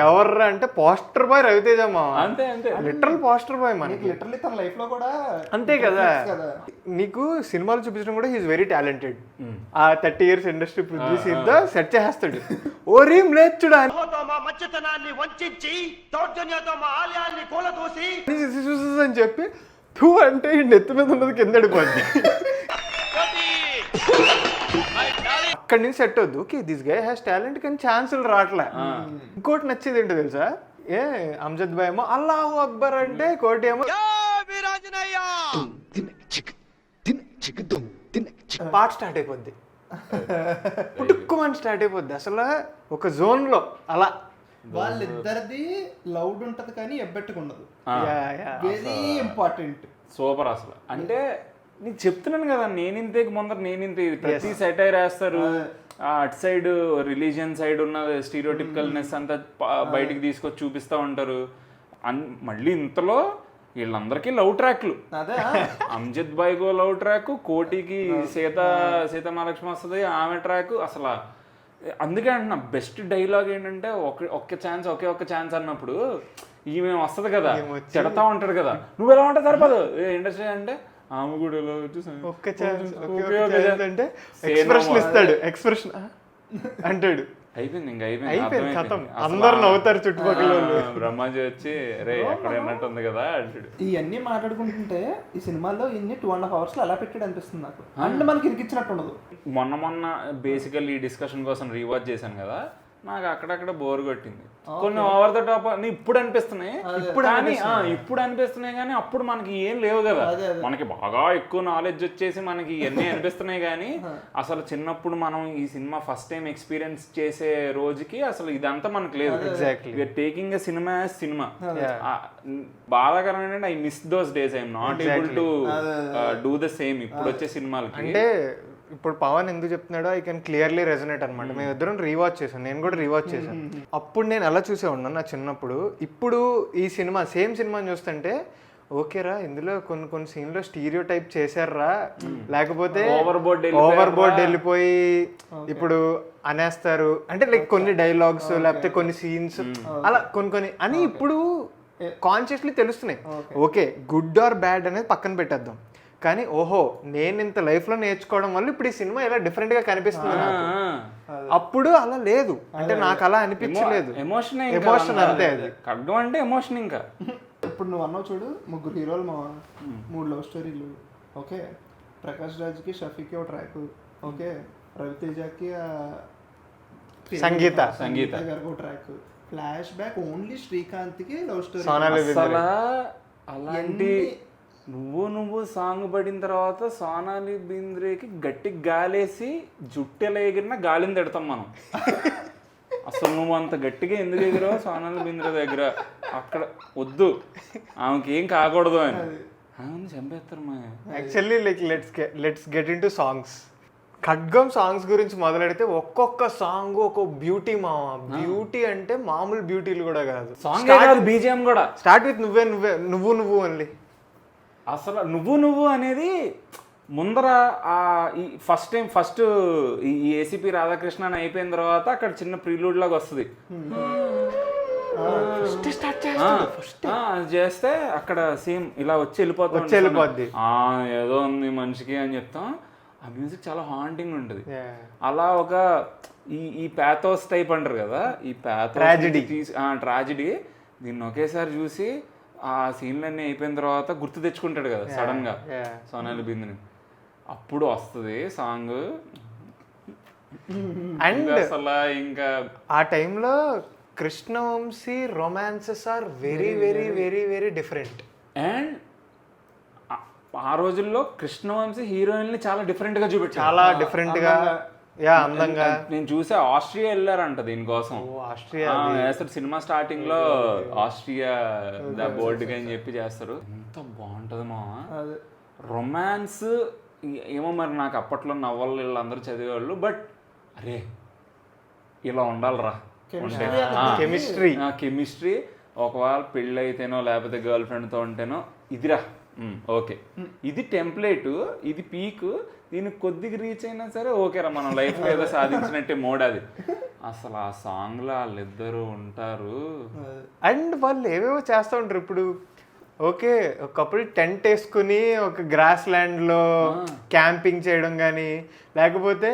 ఎవర్రా అంటే పోస్టర్ బాయ్ రవితేజ మామ. అంతే అంతే, లిటరల్ పోస్టర్ బాయ్ మనకి. లిటరల్లీ తన లైఫ్ లో కూడా అంతే కదా. నీకు సినిమాలు చూపించడం కూడా హీఈస్ వెరీ టాలెంటెడ్. ఆ 30 years ఇండస్ట్రీ ప్రొడ్యూస్ ఇద్దా సెట్ చేస్తాడు. ఓరీం లేచుడా మచ్చతనాన్ని వంచి దౌర్జన్యంతో మా ఆలయాన్ని కూలదోసి అని చెప్పి టూ అంటే ఈ నెత్తి మీద ఉన్నది కింద పడిపోద్ది. అక్కడి నుంచి సెట్ వద్దు. Okay this guy has talent, కానీ ఛాన్సులు రావట్లే. ఇంకోటి నచ్చేది ఏంటో తెలుసా, ఏ అమ్జద్ భాయ్ ఏమో అల్లాహు అక్బర్ అంటే, కోటి ఏమో పాట స్టార్ట్ అయిపోద్ది, పుట్టుక్కుమని స్టార్ట్ అయిపోద్ది. అసలు ఒక జోన్ లో అలా వాళ్ళిద్దరిది లౌడ్ ఉంటది కానీ ఎబ్బెట్టుకు ఉండదు. Very important. సూపర్ అసలు. అంటే నీకు చెప్తున్నాను కదా, నేనింతేకి ముందర నేనింతే, ప్రతి సెటైర్ వేస్తారు. అటు సైడ్ రిలీజియన్ సైడ్ ఉన్న స్టీరియోటిపికల్నెస్ అంతా బయటికి తీసుకొచ్చి చూపిస్తూ ఉంటారు. మళ్ళీ ఇంతలో వీళ్ళందరికీ లవ్ ట్రాక్లు. అమ్జద్ బాయ్కో లవ్ ట్రాక్, కోటికి సీతమహాలక్ష్మి వస్తుంది ఆమె ట్రాక్. అసలు అందుకే అంటున్నా, బెస్ట్ డైలాగ్ ఏంటంటే ఒకే ఒక్క ఛాన్స్ అన్నప్పుడు ఈమె వస్తుంది కదా, చెడతా ఉంటాడు కదా, నువ్వు ఎలా ఉంటావు సరిపదు ఇండస్ట్రీ అంటే, ఆమె కూడా ఎలా వచ్చి ఒక్క ఛాన్స్ అంటే ఎక్స్ప్రెషన్ ఇస్తాడు, ఎక్స్ప్రెషన్ అంటాడు, అయిపోయింది ఇంకా అయిపోయింది కథం. అందరు నవ్వుతారు చుట్టుపక్కల. బ్రహ్మాజీ వచ్చి రే ఎక్కడ ఉన్నట్టు ఉంది కదా అంటాడు. ఇవన్నీ మాట్లాడుకుంటుంటే ఈ సినిమాలో ఇన్ని 2.5 hours అలా పెట్టాడు అనిపిస్తుంది నాకు. అండ్ మనకి ఇరికిచ్చినట్టు ఉండదు. మొన్న బేసికల్ ఈ డిస్కషన్ కోసం రీవాచ్ చేశాను కదా, నాకు అక్కడక్కడ బోర్ కొట్టింది. కొన్ని ఓవర్ ద టాప్ అని ఇప్పుడు అనిపిస్తున్నాయి, ఇప్పుడు అనిపిస్తున్నాయి కానీ అప్పుడు మనకి ఏం లేవు కదా. మనకి బాగా ఎక్కువ నాలెడ్జ్ వచ్చేసి మనకి ఇవన్నీ అనిపిస్తున్నాయి కానీ అసలు చిన్నప్పుడు మనం ఈ సినిమా ఫస్ట్ టైం ఎక్స్పీరియన్స్ చేసే రోజుకి అసలు ఇదంతా మనకు లేదు. Taking a cinema as cinema. బాధాకరం ఏంటంటే I miss those days. I'm not able to do the same ఇప్పుడు వచ్చే సినిమాలకి. అంటే ఇప్పుడు పవన్ ఎందుకు చెప్తున్నాడో ఐ కెన్ క్లియర్లీ రెజనేట్ అనమాట. మేము ఇద్దరం రీవాచ్ చేశాను, నేను కూడా రీవాచ్ చేశాను. అప్పుడు నేను ఎలా చూసే ఉన్నాను నా చిన్నప్పుడు. ఇప్పుడు ఈ సినిమా సేమ్ సినిమాని చూస్తుంటే ఓకేరా ఇందులో కొన్ని సీన్లో స్టీరియో టైప్ చేశారా, లేకపోతే ఓవర్ బోర్డ్ వెళ్ళిపోయి ఇప్పుడు అనేస్తారు అంటే లైక్ కొన్ని డైలాగ్స్ లేకపోతే కొన్ని సీన్స్ అలా కొన్ని అని ఇప్పుడు కాన్షియస్లీ తెలుస్తున్నాయి. ఓకే గుడ్ ఆర్ బ్యాడ్ అనేది పక్కన పెట్టేద్దాం, కానీ ఓహో నేను ఇంత లైఫ్లో నేర్చుకోవడం వల్ల ఇప్పుడు ఈ సినిమా ఇలా డిఫరెంట్గా కనిపిస్తుంది నాకు. అప్పుడు అలా లేదు, అంటే నాకు అలా అనిపించలేదు. ఎమోషన్ అంతే, అది ఖడ్గం అంటే ఎమోషన్. ఇంకా ఇప్పుడు నువ్వు అన్నావు చూడు, 3 హీరోలు మా 3 లవ్ స్టోరీలు. ఓకే, ప్రకాష్ రాజ్కి షఫీకి ఒక ట్రాక్, ఓకే రవితేజకి సంగీత గారికి ఒక ట్రాక్, ఫ్లాష్ బ్యాక్ ఓన్లీ శ్రీకాంత్కి లవ్ స్టోరీ. అలాంటి నువ్వు సాంగ్ పడిన తర్వాత సోనాలి బింద్రేకి గట్టి గాలేసి జుట్టెలా ఎగిరినా గాలిని తిడతాం మనం. అసలు నువ్వు అంత గట్టిగా ఎందుకు ఎగిరావు సోనాలి బింద్రే దగ్గర, అక్కడ వద్దు ఆమెకి ఏం కాకూడదు అని ఆమెను చంపేస్తారు. మా actually like let's get in to songs. ఖడ్గం సాంగ్స్ గురించి మొదలెడితే ఒక్కొక్క సాంగ్ ఒక బ్యూటీ మామ. బ్యూటీ అంటే మామూలు బ్యూటీలు కూడా కాదు, సాంగ్ బీజిఎం కూడా. స్టార్ట్ విత్ నువ్వు ఓన్లీ. అసలు నువ్వు అనేది ముందర ఈ ఫస్ట్ ఈ ఏసీపీ రాధాకృష్ణ అని అయిపోయిన తర్వాత అక్కడ చిన్న ప్రీలూడ్ లాగా వస్తుంది. చేస్తే అక్కడ సేమ్ ఇలా వచ్చి వెళ్ళిపోద్ది, ఏదో ఉంది మనిషికి అని చెప్తాం. ఆ మ్యూజిక్ చాలా హాంటింగ్ ఉంటుంది. అలా ఒక ఈ ప్యాథోస్ టైప్ అంటారు కదా, ఈ ట్రాజిడీ దీన్ని ఒకేసారి చూసి ఆ సీన్లన్నీ అయిపోయిన తర్వాత గుర్తు తెచ్చుకుంటాడు కదా సడన్ గా సోనాలి బింద్రేని. అప్పుడు వస్తుంది సాంగ్. అండ్ అసలు ఇంకా ఆ టైంలో Krishna Vamsi romances are very very very very different. And ఆ రోజుల్లో కృష్ణవంశీ హీరోయిన్ ని చాలా డిఫరెంట్ గా చూపించారు, చాలా డిఫరెంట్ గా యా అందంగా. నేను చూసే ఆస్ట్రియా వెళ్ళారంట దీనికోసం. ఆస్ట్రియా వేస్తారు సినిమా స్టార్టింగ్ లో ఆస్ట్రియా బోర్డుగా అని చెప్పి చేస్తారు. ఎంత బాగుంటది మామ. రొమాన్స్ ఏమో మరి నాకు అప్పట్లో నవలు వీళ్ళందరూ చదివేవాళ్ళు. బట్ అరే ఇలా ఉండాలిరా, కెమిస్ట్రీ. ఒకవేళ పెళ్ళి అయితేనో లేకపోతే గర్ల్ ఫ్రెండ్తో ఉంటేనో ఇదిరా ఓకే, ఇది టెంప్లెట్, ఇది పీక్, దీనికి కొద్దిగా రీచ్ అయినా సరే ఓకేరా మనం లైఫ్లో ఏదో సాధించినట్టే మోడ్ అది. అసలు ఆ సాంగ్లో వాళ్ళిద్దరు ఉంటారు అండ్ వాళ్ళు ఏవేవో చేస్తూ ఉంటారు. ఇప్పుడు ఓకే ఒకప్పుడు టెంట్ వేసుకుని ఒక గ్రాస్ ల్యాండ్లో క్యాంపింగ్ చేయడం కానీ, లేకపోతే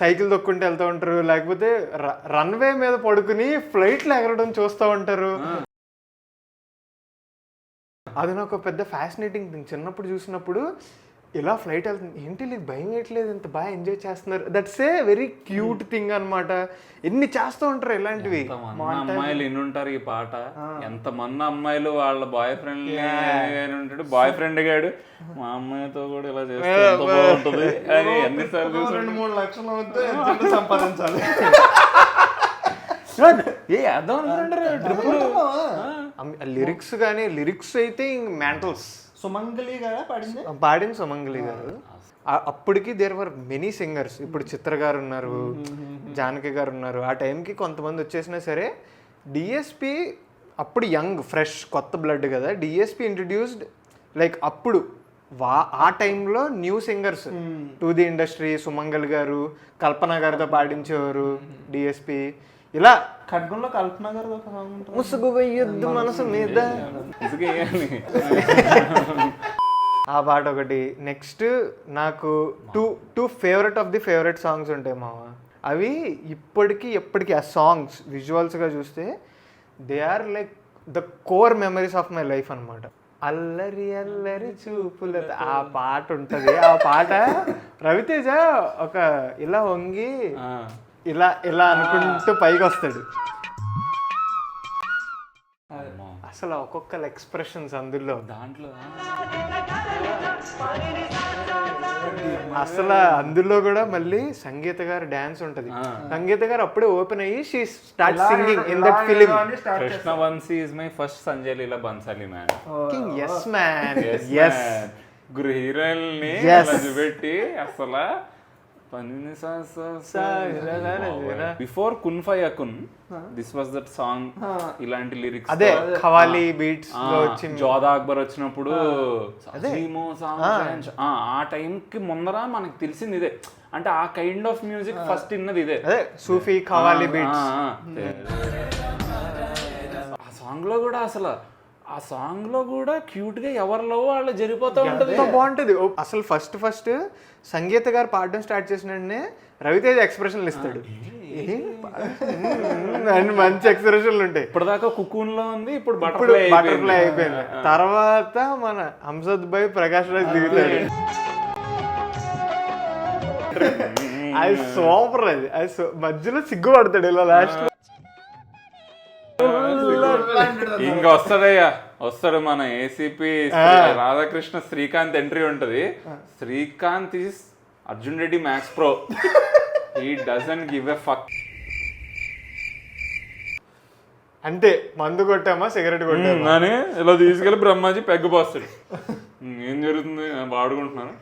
సైకిల్ తొక్కుంటూ వెళ్తూ ఉంటారు, లేకపోతే రన్వే మీద పడుకుని ఫ్లైట్లు ఎగరడం చూస్తూ ఉంటారు. అది నాకు పెద్ద ఫ్యాసినేటింగ్ థింగ్. చిన్నప్పుడు చూసినప్పుడు ఇలా ఫ్లైట్ వెళ్తుంది ఏంటి, ఇది భయం వేయట్లేదు, ఇంత బాగా ఎంజాయ్ చేస్తున్నారు. That's a very cute thing అనమాట. ఎన్ని చేస్తూ ఉంటారు ఇలాంటివి. అమ్మాయిలు ఎన్ని ఉంటారు ఈ పాట. ఎంతమంది అమ్మాయిలు వాళ్ళ బాయ్ ఫ్రెండ్ ఉంటాడు, బాయ్ ఫ్రెండ్ గాడు మా అమ్మాయితో కూడా ఇలా చేస్తే బాగుంటుంది అని ఎన్నిసార్లు 2-3 లక్షలు అవుతే సంపాదించాలి. లిరిక్స్ కానీ లిరిక్స్ అయితే ఇంక మెంటల్స్. సుమంగళి గారా పాడింది సుమంగళి గారు. అప్పటికి దేర్ వర్ మెనీ సింగర్స్. ఇప్పుడు చిత్ర గారు ఉన్నారు, జానకి గారు ఉన్నారు. ఆ టైంకి కొంతమంది వచ్చేసినా సరే డిఎస్పి అప్పుడు యంగ్ ఫ్రెష్ కొత్త బ్లడ్ కదా. డిఎస్పి ఇంట్రడ్యూస్డ్ లైక్ అప్పుడు ఆ టైంలో new singers to the industry. Sumangali గారు కల్పన గారితో పాడించేవారు డిఎస్పి. ఇలా ఖడ్గంలో కల్పన గారు ఒక సాంగ్ ఉంటుంది, ముసుగు వెయ్యొద్దు మనసు మీద, ఆ పాట ఒకటి. నెక్స్ట్ నాకు two favourite of the favourite songs ఉంటాయి మామ. అవి ఎప్పటికీ ఆ సాంగ్స్ విజువల్స్గా చూస్తే they are like the core memories of my life అనమాట. అల్లరి అల్లరి చూపుల ఆ పాట ఉంటుంది. ఆ పాట రవితేజ ఒక ఇలా వంగి ఇలా అనుకుంటూ పైకి వస్తాడు. అసలు ఒక్కొక్కరు ఎక్స్ప్రెషన్స్ అందులో దాంట్లో అసలు అందులో కూడా మళ్ళీ సంగీత గారు డాన్స్ ఉంటది. సంగీత గారు అప్పుడే ఓపెన్ అయ్యి she start singing in that film. Krishna Vamsi is my first Sanjay Leela Bhansali man. yes man yes గురు హీరోయిన్ని పెట్టి అసలు బిఫోర్ కున్ ఫయకున్ దిస్ వాస్ దట్ సాంగ్. ఇలాంటి లిరిక్స్ అదే ఖవాలి బీట్స్ జోదా అక్బర్ వచ్చినప్పుడు ఆ టైం కి ముందర మనకు తెలిసింది ఇదే. అంటే ఆ కైండ్ ఆఫ్ మ్యూజిక్ ఫస్ట్ ఇన్నది ఇదే, అదే సూఫీ ఖవాలి బీట్స్. ఆ సాంగ్ లో కూడా అసలు ఆ సాంగ్ లో కూడా క్యూట్ గా ఎవరిలో వాళ్ళు జరిగిపోతూ ఉంటది. బాగుంటది. అసలు ఫస్ట్ సంగీత గారు పాడడం స్టార్ట్ చేసిన వెంటనే రవితేజ ఎక్స్ప్రెషన్లు ఇస్తాడు అండ్ మంచి ఎక్స్ప్రెషన్లు ఉంటాయి. ఇప్పటిదాకా కుకూన్ లో ఉంది, ఇప్పుడు బటర్ఫ్లై అయిపోయింది. తర్వాత మన హంసద్ భాయ్ ప్రకాష్ రాజ్ దిగుతాడు. అది సూపర్. అది మధ్యలో సిగ్గుపడతాడు ఇలా లాస్ట్. ఇంకా వస్తాడు మన ఏసీపీ రాధాకృష్ణ శ్రీకాంత్ ఎంట్రీ ఉంటది. Srikanth is Arjun Reddy max pro. He doesn't give a fuck. అంతే, మందు కొట్టామా సిగరెట్ కొట్టామా అని ఇలా తీసుకెళ్ళి బ్రహ్మాజీ పెగ్గపోస్తాడు. ఏం జరుగుతుంది, పాడుకుంటున్నాను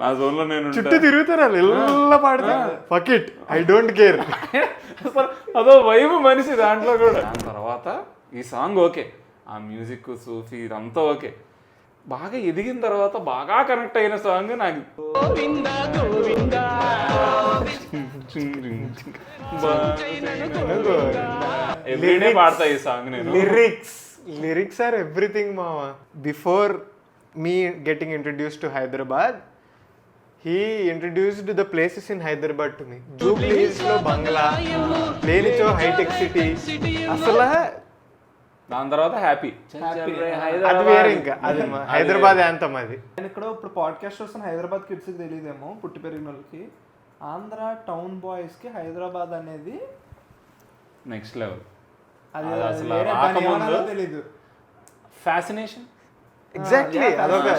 నా జోన్ లో నేను చుట్టూ తిరుగుతారు ఇలా పాడుతా fuck it I don't care. అదో వైబ్ మనిషి దాంట్లో కూడా. దాని తర్వాత ఈ సాంగ్ ఓకే, ఆ మ్యూజిక్ సూఫీ ఇదంతా ఓకే. బాగా ఎదిగిన తర్వాత బాగా కనెక్ట్ అయిన సాంగ్ నాకు ఎవ్రీడే పాడతా ఈ సాంగ్ నేను. లిరిక్స్ ఆర్ ఎవ్రీథింగ్ మామా. Before me getting introduced to Hyderabad, he introduced the places in Hyderabad to me. Jubilee Hills లో బంగ్లా, లేనిచో హైటెక్ సిటీ. అసలు దాని తర్వాత హ్యాపీ అది వేరే. ఇంకా అది హైదరాబాద్ యాంతం. అది నేను ఇక్కడ ఇప్పుడు పాడ్కాస్ట్ వస్తున్న హైదరాబాద్ కిడ్స్కి తెలియదేమో, పుట్టి పెరిగిన వాళ్ళకి. ఆంధ్ర టౌన్ బాయ్స్కి హైదరాబాద్ అనేది నెక్స్ట్ లెవెల్. అది తెలీదు. ఫ్యాసినేషన్. ఎగ్జాక్ట్లీ అదొక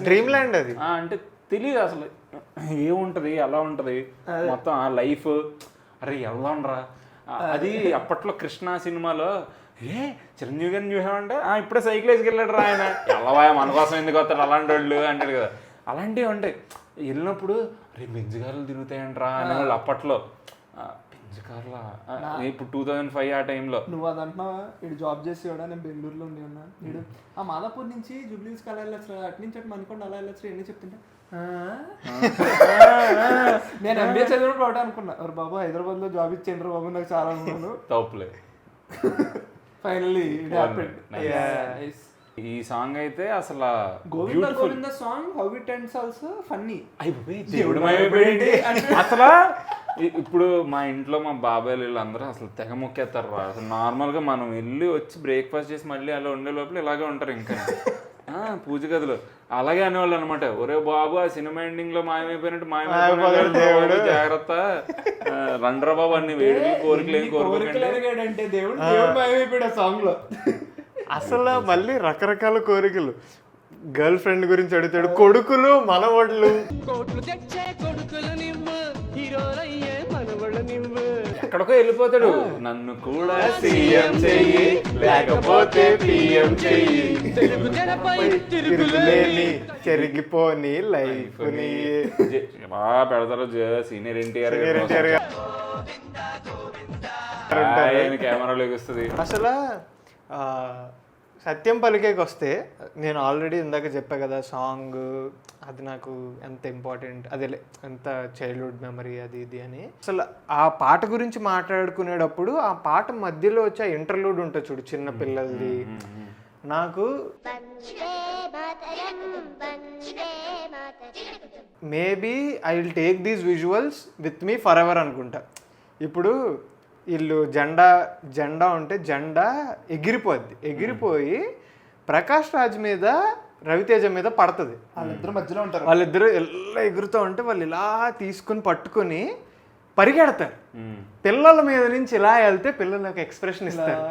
డ్రీమ్ ల్యాండ్. అది అంటే తెలియదు అసలు. ఏముంటది ఎలా ఉంటది మొత్తం ఆ లైఫ్, అరే వెళ్దాంరా. అది అప్పట్లో కృష్ణ సినిమాలో చిరంజీవి గారిని చూసామంటే ఇప్పుడే సైకిల్ వేసుకెళ్ళాడు రా ఆయన, ఎల్లవా మన కోసం ఎందుకు వస్తాడు అలాంటి వాళ్ళు అంటాడు కదా. అలాంటివి ఉంటాయి. వెళ్ళినప్పుడు రేపు బెంజుగారులు తిరుగుతాయంట్రా అనే వాళ్ళు అప్పట్లో. బెంజుకారులా ఇప్పుడు 2005 ఆ టైంలో. నువ్వు అదంటున్నావా, ఇటు జాబ్ చేసేవాడా, నేను బెంగళూరులో ఉండి ఉన్నా, ఇడు ఆ మాదాపూర్ నుంచి జూబ్లీస్కి అలా వెళ్ళొచ్చు, అటు నుంచి అటు మనకుండా అలా వెళ్ళొచ్చు, ఎన్ని చెప్తుంటే నేను ఎంబీఏ చదివినప్పుడు ఒకటే అనుకున్నా, అరే బాబు హైదరాబాద్లో జాబ్ ఇచ్చేయండి బాబు నాకు చాలా అనుకున్నాను. తప్పులే. ఫైనల్లీ ఈ సాంగ్ అయితే అసలు Govinda Govinda song, how it ends also funny. అసలు ఇప్పుడు మా ఇంట్లో మా బాబాయ్ వీళ్ళందరూ అసలు తెగ మొక్కేస్తారు రా. అసలు నార్మల్గా మనం వెళ్ళి వచ్చి బ్రేక్ఫాస్ట్ చేసి మళ్ళీ అలా ఉండే లోపల ఇలాగే ఉంటారు ఇంకా పూజ గదిలో. అలాగే అనేవాళ్ళు అనమాట, ఒరే బాబు ఆ సినిమా ఎండింగ్ లో మాయమైపోయినట్టు మాయమైపోయినాడు, జాగ్రత్త రండ్రా బాబు అన్ని వేడి కోరికలు ఏం కోరుకోలేదంటే దేవుడు దేవుడు మాయమైపోయాడు ఆ సాంగ్ లో. అసలు మళ్ళీ రకరకాల కోరికలు. గర్ల్ ఫ్రెండ్ గురించి అడుగుతాడు, కొడుకులు మనవళ్ళు, ఎక్కడికో వెళ్ళిపోతాడు, నన్ను కూడా సీఎం చెయ్యి లేకపోతే పిఎం చెయ్యి, తిరుగులేని చెరిగిపోని లైఫ్ ని బాగా పెడతారు. సీనియర్ ఎన్టీఆర్ కెమెరాలోకి వస్తుంది. అసలు సత్యం పలికేకి వస్తే, నేను ఆల్రెడీ ఇందాక చెప్పా కదా సాంగ్ అది నాకు ఎంత ఇంపార్టెంట్, అదే ఎంత చైల్డ్హుడ్ మెమరీ అది ఇది అని. అసలు ఆ పాట గురించి మాట్లాడుకునేటప్పుడు ఆ పాట మధ్యలో వచ్చే ఇంటర్లూడ్ ఉంటుంది చూడు చిన్న పిల్లలది, నాకు maybe I will take these visuals with me for ever అనుకుంటా. ఇప్పుడు వీళ్ళు జెండా ఉంటే జెండా ఎగిరిపోయి ప్రకాష్ రాజ్ మీద రవితేజ మీద పడుతుంది. వాళ్ళిద్దరు మధ్యలో ఉంటారు, వాళ్ళిద్దరు ఎలా ఎగురుతూ ఉంటే వాళ్ళు ఇలా తీసుకుని పట్టుకొని పరిగెడతారు. పిల్లల మీద నుంచి ఇలా వెళ్తే పిల్లలకు ఎక్స్ప్రెషన్ ఇస్తారు.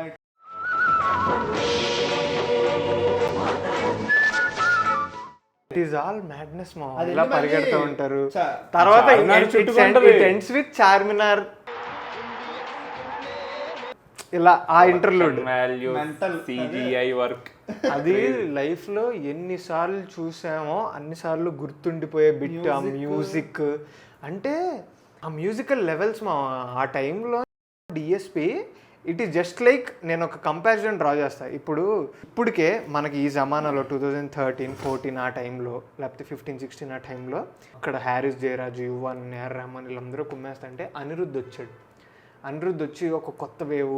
ఇట్ ఈస్ ఆల్ మ్యాడ్నెస్ మా, ఇలా పరిగెడుతూ ఉంటారు. తర్వాత ఎండ్స్ విత్ చార్మినార్, ఇలా ఆ ఇంటర్లూడ్ CGI వర్క్. అది లైఫ్ లో ఎన్నిసార్లు చూసామో అన్నిసార్లు గుర్తుండిపోయే బిట్. ఆ మ్యూజిక్ అంటే ఆ మ్యూజికల్ లెవెల్స్ మా ఆ టైంలో DSP it is just like, నేను ఒక కంపారిజన్ డ్రా చేస్తాను. ఇప్పటికే మనకి ఈ జమానాలో 2013-14 ఆ టైంలో, లేకపోతే 15-16 ఆ టైంలో అక్కడ హ్యారిస్ జయరాజు, యువన్, ఏఆర్ రెహమాన్ వీళ్ళందరూ కుమ్మేస్తుంటే అనిరుద్ధ్ వచ్చాడు. అనిరుద్ధ్ వచ్చి ఒక కొత్త వేవ్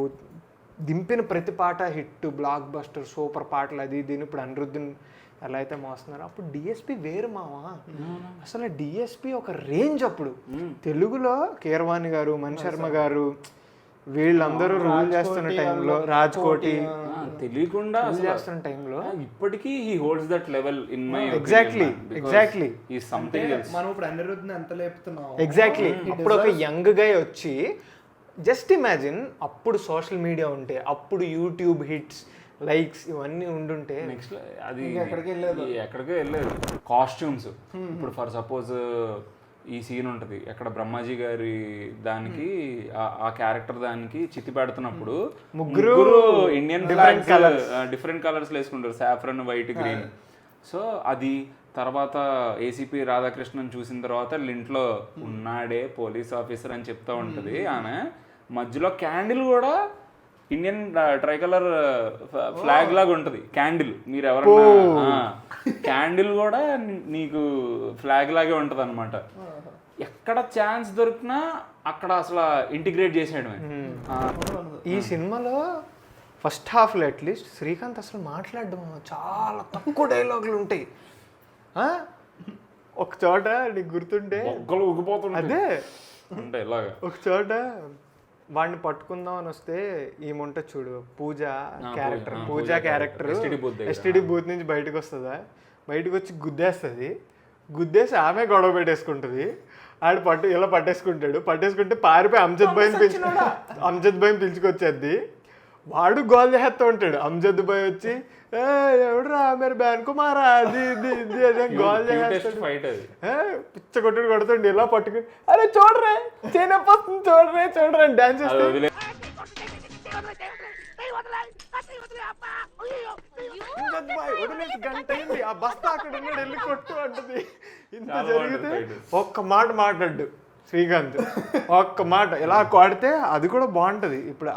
దింపిన ప్రతి పాట హిట్, బ్లాక్ బస్టర్, సూపర్ పాటలు అది దీని. ఇప్పుడు అనిరుద్ధుని ఎలా అయితే మోస్తున్నారు, అప్పుడు డిఎస్పి వేరు మావా. అసలు డిఎస్పి ఒక రేంజ్. అప్పుడు తెలుగులో కీరవాణి గారు, మణిశర్మ గారు వీళ్ళందరూ రూల్ చేస్తున్న టైంలో, రాజ్ కోటి తెలియకుండా చేస్తున్న టైంలో ఇప్పటికీ he holds that level in my exactly ఈ సంథింగ్ ఎల్స్. మనం ఇప్పుడు అనిరుద్ధిని ఎంత లేపుతున్నాం. ఎగ్జాక్ట్లీ. అప్పుడు ఒక యంగ్ గై వచ్చి, జస్ట్ ఇమాజిన్ అప్పుడు సోషల్ మీడియా ఉంటే, అప్పుడు యూట్యూబ్ హిట్స్, లైక్స్ ఇవన్నీ ఉండుంటే నెక్స్ట్ అది ఎక్కడికే వెళ్ళలేదు. కాస్ట్యూమ్స్ ఇప్పుడు ఫర్ సపోజ్ ఈ సీన్ ఉంటుంది ఎక్కడ బ్రహ్మాజీ గారి దానికి ఆ క్యారెక్టర్ దానికి చిత్తి పెడుతున్నప్పుడు ముగ్గురు ఇండియన్ డిఫరెంట్ కలర్స్ వేసుకుంటారు, సాఫ్రన్, వైట్, గ్రీన్. సో అది తర్వాత ఏసీపీ రాధాకృష్ణన్ చూసిన తర్వాత ఇంట్లో ఉన్నాడే పోలీస్ ఆఫీసర్ అని చెప్తా ఉంటుంది ఆమె. మధ్యలో క్యాండిల్ కూడా ఇండియన్ ట్రైకలర్ ఫ్లాగ్ లాగా ఉంటుంది క్యాండిల్. మీరు ఎవరన్నా క్యాండిల్ కూడా నీకు ఫ్లాగ్ లాగే ఉంటుంది అనమాట. ఎక్కడ ఛాన్స్ దొరికినా అక్కడ అసలు ఇంటిగ్రేట్ చేసేయడమే. ఈ సినిమాలో ఫస్ట్ హాఫ్లో అట్లీస్ట్ శ్రీకాంత్ అసలు మాట్లాడడం చాలా తక్కువ డైలాగులు ఉంటాయి. ఒక చోట నీకు గుర్తుంటే అదే అంటే ఇలాగా ఒక చోట వాడిని పట్టుకుందాం అని వస్తే ఈముంటే చూడు పూజ క్యారెక్టర్ ఎస్టీడీ బూత్ నుంచి బయటకు వస్తుందా, బయటకు వచ్చి గుద్దేసి ఆమె గొడవ పెట్టేసుకుంటుంది. ఆడు ఇలా పట్టేసుకుంటే పారిపోయి అమ్జద్ భాయ్ని పిలుచుకొచ్చేది. వాడు గోల్ చేస్తూ ఉంటాడు. అమ్జద్ భాయ్ వచ్చి ఎవడురా మీరు బ్యాన్ కుమారా అది ఇది ఇది అదే గోల్ చేస్తాడు. ఫైట్ అది. పిచ్చ కొట్టుడు కొడుతుండే ఇలా పట్టుకుని అరే చూడరే చేయనొస్తుంది చూడరే డాన్స్ చేస్తే వదిలేసి గంట అయింది ఆ బస్తా అక్కడ ఉన్నాడు వెళ్ళి కొట్టు అంటది. ఇంత జరిగితే ఒక్క మాట మాట్లాడు శ్రీకాంత్, ఒక్క మాట ఇలా కొడితే అది కూడా బాగుంటది. ఇప్పుడు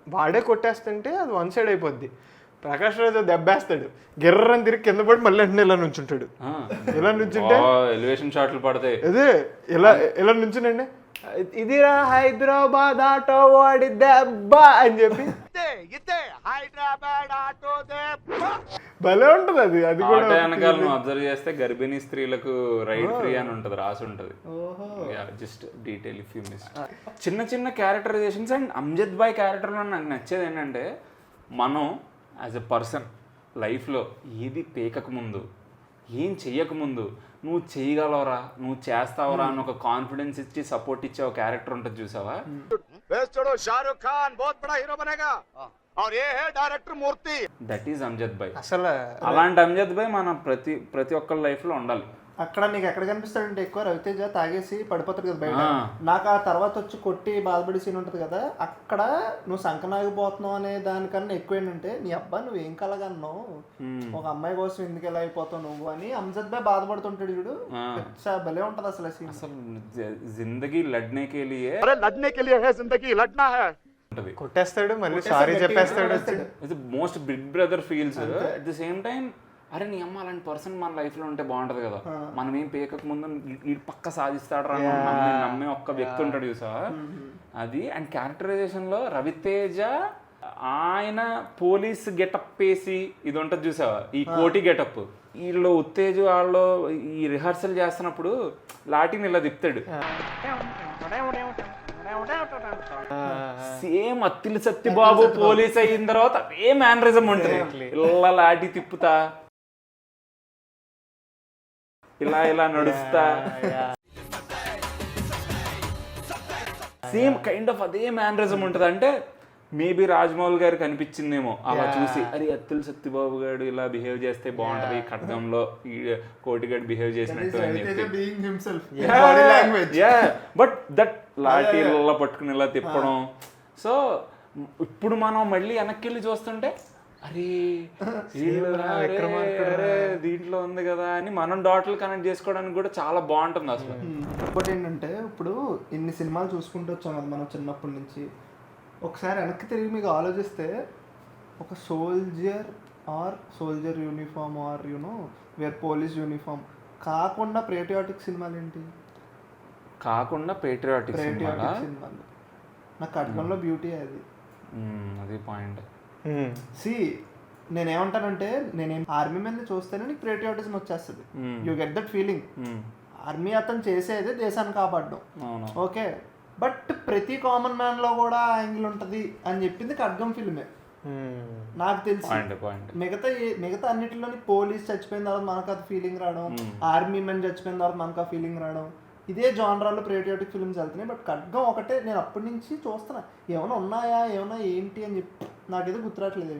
వాడే కొట్టేస్తుంటే అది వన్ సైడ్ అయిపోద్ది. ప్రకాష్ రాజు దెబ్బేస్తాడు, గిర్రని తిరిగి కింద పడి మళ్ళీ వెంటనే ఇలా నుంచుంటాడు. ఇలా నుంచుంటే ఎలివేషన్ షాట్లు పడతాయి. అదే ఇలా నుంచునండి, ఇదిరా హైదరాబాద్ ఆటో వాడి దెబ్బ అని చెప్పి భలే ఉంటది అది. అది కూడా వెనకాల నువ్వు అబ్జర్వ్ చేస్తే గర్భిణీ స్త్రీలకు రైడ్ ఫ్రీ అని ఉంటది, రాసి ఉంటది. Just detail if you miss. చిన్న చిన్న క్యారెక్టరైజేషన్స్. అండ్ అమ్జద్ బాయ్ క్యారెక్టర్లో నాకు నచ్చేది ఏంటంటే, మనం యాజ్ ఎ పర్సన్ లైఫ్లో ఏది పేకకు ముందు, ఏం చెయ్యకముందు నువ్వు చేయగలవరా, నువ్వు చేస్తావరా అని ఒక కాన్ఫిడెన్స్ ఇచ్చి సపోర్ట్ ఇచ్చే ఒక క్యారెక్టర్ ఉంటుంది చూసావా? शाहरुख खान बहुत बड़ा हीरो बनेगा और ये है director Murthy. That is Amjad బాయ్. అసలు అలాంటి అమ్జద్ బాయ్ మన ప్రతి ఒక్కరి లైఫ్లో ఉండాలి. అక్కడ నీకు ఎక్కడ కనిపిస్తాడంటే ఎక్కువ రవితేజ తాగేసి పడిపోతాడు కదా బయట. నాకు ఆ తర్వాత వచ్చి కొట్టి బాధపడి సీన్ ఉంటుంది కదా, అక్కడ నువ్వు సంకనాగిపోతున్నావు అనే దానికన్నా ఎక్కువ ఏంటంటే, నీ అబ్బా నువ్వేం కలగన్నావు, ఒక అమ్మాయి కోసం ఎందుకు ఎలా అయిపోతావు నువ్వు అని అమ్జద్ బాయ్ బాధపడుతుంటాడు చూడు. భలే ఉంటది అసలు సీన్. అసలు జిందగీ లడ్నే కే లియే, अरे लड़ने के लिए है जिंदगी लड़ना है. కొట్టేస్తాడు మళ్ళీ సారీ చెప్పేస్తాడు. It's most big brother feels. At the same time అరే నీ అమ్మ అలాంటి పర్సన్ మన లైఫ్ లో ఉంటే బాగుంటది కదా, మనం ఏం పేకక ముందు ఈ పక్క సాధిస్తాడు రా నమ్మే ఒక్క వ్యక్తి ఉంటాడు చూసావా అది. అండ్ క్యారెక్టరైజేషన్ లో రవితేజ ఆయన పోలీస్ గెటప్ వేసి ఇది ఉంటుంది చూసావా, ఈ కోటి గెటప్, వీళ్ళు ఉత్తేజు వాళ్ళు ఈ రిహార్సల్ చేస్తున్నప్పుడు లాఠీని ఇలా తిప్పుతాడు, సేమ్ అత్తిలి సత్యబాబు పోలీస్ అయిన తర్వాత ఏ మేనరిజం ఉంటుంది, ఇలా లాఠీ తిప్పుతా ఇలా నడుస్తా, సేమ్ కైండ్ ఆఫ్ అదే మేనరిజం ఉంటుంది. అంటే మేబీ రాజమౌళి గారికి అనిపించిందేమో అలా చూసి, అరే అత్తిలి సత్యబాబు గారు ఇలా బిహేవ్ చేస్తే బాగుంటది ఖడ్గంలో ఈ కోటిగాడు బిహేవ్ చేసినట్టు అని చెప్పి. బట్ దట్ లాఠీ ఇలా పట్టుకుని ఇలా తిప్పడం. సో ఇప్పుడు మనం మళ్ళీ వెనక్కి వెళ్ళి చూస్తుంటే అరే దీంట్లో ఉంది కదా అని మనం డాట్లు కనెక్ట్ చేసుకోవడానికి కూడా చాలా బాగుంటుంది అసలు. ఇంకోటి ఏంటంటే, ఇప్పుడు ఇన్ని సినిమాలు చూసుకుంటూ వచ్చాం కదా మనం చిన్నప్పటి నుంచి, ఒకసారి వెనక్కి తిరిగి మీకు ఆలోచిస్తే ఒక soldier uniform or you know wear police uniform కాకుండా పేట్రియాటిక్ సినిమాలు ఏంటి? కాకుండా పేట్రియాటిక్ సినిమాలు నాకు ఖడ్గంలో బ్యూటీ అది పాయింట్. నేనేమంటానంటే, నేనేం ఆర్మీ మీద చూస్తేనే నీకు పేట్రియాటిజం వచ్చేస్తుంది. You get that feeling. Army అతను చేసేది దేశాన్ని కాపాడడం, ఓకే, బట్ ప్రతి కామన్ మ్యాన్ లో కూడా యాంగిల్ ఉంటది అని చెప్పింది ఖడ్గం ఫిల్మే నాకు తెలిసి. మిగతా అన్నిటిలోని పోలీస్ చచ్చిపోయిన తర్వాత మనకు అది ఫీలింగ్ రావడం, ఆర్మీ మెన్ చచ్చిపోయిన తర్వాత మనకు ఆ ఫీలింగ్ రావడం, ఇదే జానరాలో పేట్రియాటిక్ ఫిల్మ్స్ వెళ్తున్నాయి. బట్ ఖడ్గం ఒకటే నేను అప్పటి నుంచి చూస్తున్నా, ఏమైనా ఉన్నాయా ఏమైనా ఏంటి అని చెప్పి నాకేదో గుర్తురాట్లేదు.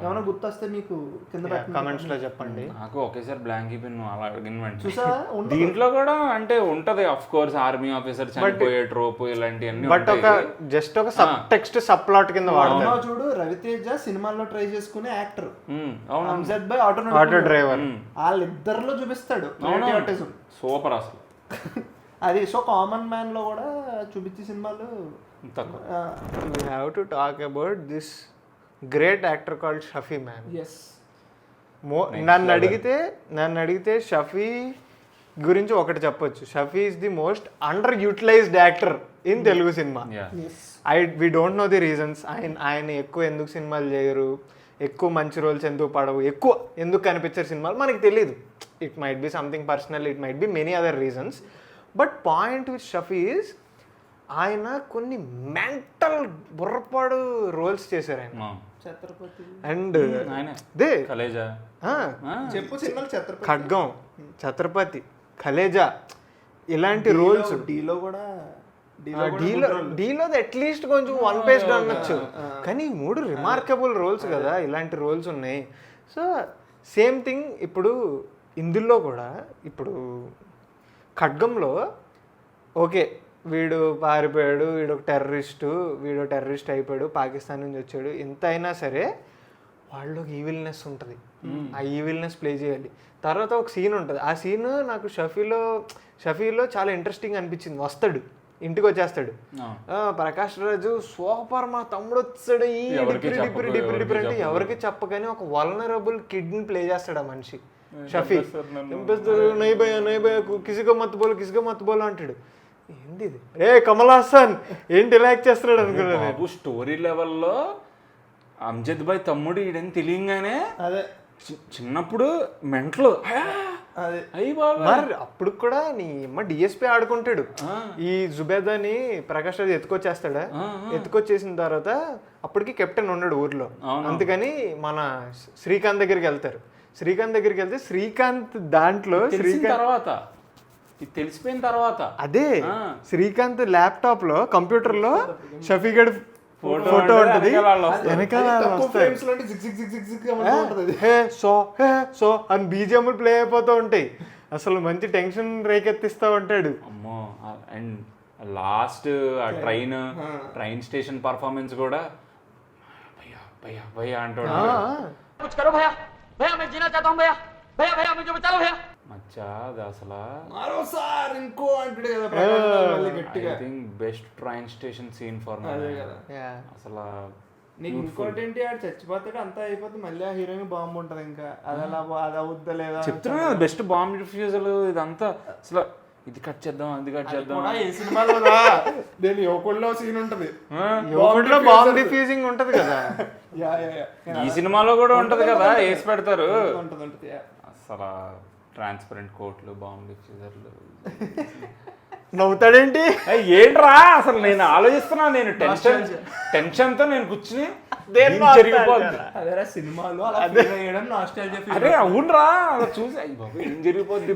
ఏమైనా గుర్తొస్తే మీకు కింద కామెంట్స్ లో చెప్పండి. నాకు ఒకేసారి బ్లాంక్ అయిపోయింది అలా అడిగిన చూసా. దీంట్లో కూడా అంటే ఉంటది ఆఫ్ కోర్స్ ఆర్మీ ఆఫీసర్ చనిపోయే ట్రోప్ ఇలాంటివన్నీ, బట్ ఒక జస్ట్ ఒక సబ్ టెక్స్ట్ సబ్ ప్లాట్ కింద వాడతారు చూడు. రవితేజ సినిమాల్లో ట్రై చేసుకునే యాక్టర్, అమ్జద్ బాయ్ ఆటో డ్రైవర్, వాళ్ళిద్దరిలో చూపిస్తాడు పేట్రియాటిజం. సూపర్ అసలు అది. సో కామన్ మ్యాన్ లో కూడా చూపించే సినిమాలు తక్కువ. We have to talk about this great actor called Shafi man. Yes. నన్ను అడిగితే షఫీ గురించి ఒకటి చెప్పొచ్చు. Shafi is the most underutilised actor in Telugu cinema. We don't know the reasons. ఆయన ఎక్కువ ఎందుకు సినిమాలు చేయరు, ఎక్కువ మంచి రోల్స్ ఎందుకు పడవు, ఎక్కువ ఎందుకు కనిపించారు సినిమాలు మనకి తెలియదు. It might be something personal, it might be many other reasons. But point with Shafi is ఆయన కొన్ని మెంటల్ బుర్రపాడు రోల్స్ చేశారు ఆయన. అండ్ ఖడ్గం, ఛత్రపతి, కలేజా ఇలాంటి రోల్స్. డీలో అట్లీస్ట్ కొంచెం వన్ పేజ్డ్ అనొచ్చు, కానీ 3 రిమార్కబుల్ రోల్స్ కదా. ఇలాంటి రోల్స్ ఉన్నాయి. సో సేమ్ థింగ్ ఇప్పుడు ఇందులో కూడా ఇప్పుడు ఖడ్గంలో ఓకే వీడు పారిపోయాడు, వీడు ఒక టెర్రరిస్ట్ అయిపోయాడు, పాకిస్తాన్ నుంచి వచ్చాడు, ఎంత అయినా సరే వాళ్ళు ఒక ఈవిల్నెస్ ఉంటుంది, ఆ ఈవిల్నెస్ ప్లే చేయాలి. తర్వాత ఒక సీన్ ఉంటుంది, ఆ సీన్ నాకు షఫీలో చాలా ఇంట్రెస్టింగ్ అనిపించింది. వస్తాడు, ఇంటికి వచ్చేస్తాడు, ప్రకాష్ రాజు సూపర్ మా తమ్ముడు వచ్చాడు, ఈ డిప్రి అంటే ఎవరికి చెప్పకని ఒక వల్నరబుల్ కిడ్ని ప్లే చేస్తాడు ఆ మనిషి. షఫీ నై భయ కిసిగా మత్తు బోలు అంటాడు. ఏంటి ఇది, ఏ కమల్ హాసన్ ఏంటి ఇలా యాక్ట్ చేస్తున్నాడు అనుకున్నాను. స్టోరీ లెవెల్లో అమ్జద్ భాయ్ తమ్ముడు ఈడని తెలియగానే అదే చిన్నప్పుడు మెంటలు అయ్యి బాబు. మరి అప్పుడు కూడా నీ అమ్మ డిఎస్పీ ఆడుకుంటాడు, ఈ జుబేదాని ప్రకాష్ రాజు ఎత్తుకొచ్చేసిన తర్వాత అప్పటికి కెప్టెన్ ఉన్నాడు ఊర్లో, అందుకని మన శ్రీకాంత్ దగ్గరికి వెళ్తారు. శ్రీకాంత్ దాంట్లో తెలిసిపోయిన తర్వాత అదే శ్రీకాంత్ ల్యాప్టాప్ లో కంప్యూటర్ లో షఫీ గడ్ ఫోటో ఉంటుంది, వెనకాల సో అని బీజిఎంలు ప్లే అయిపోతూ ఉంటాయి. అసలు మంచి టెన్షన్ రేకెత్తిస్తూ ఉంటాడు. అమ్మో. And last train station performance కూడా భయ్యా అంటాడు. మచ్చా అది అసలు ఇంకో అంటాడు కదా, best train station scene for అసలు. నీకు ఇంకోటి ఏంటి, ఆడు చచ్చిపోతాడు, అంతా అయిపోతుంది, మళ్ళీ ఆ హీరోయిన్ బాంబు ఉంటది, ఇంకా అది అలా అది అవుద్దా లేదా చెప్తున్నా. బెస్ట్ బాంబ్ డిఫ్యూజల్ ఇదంతా అసలు. ఇది కట్ చేద్దాం, అది కట్ చేద్దాం. ఈ సినిమాలో నేను యువకుల్లో సీన్ ఉంటది, యువకుల్లో బాంబ్ డిఫ్యూజింగ్ ఉంటది కదా, ఈ సినిమాలో కూడా ఉంటది కదా, వేసి పెడతారు. ఉంటది అసలు ట్రాన్స్పరెంట్ కోట్లు, బాంబ్ డిఫ్యూజర్లు. నవ్వుతాడేంటి, ఏంట్రా అసలు నేను ఆలోచిస్తున్నా, నేను టెన్షన్ తో నేను కూర్చుని జరిగిపోద్ది. అరే అవునరా అలా చూసి ఏం జరిగిపోద్ది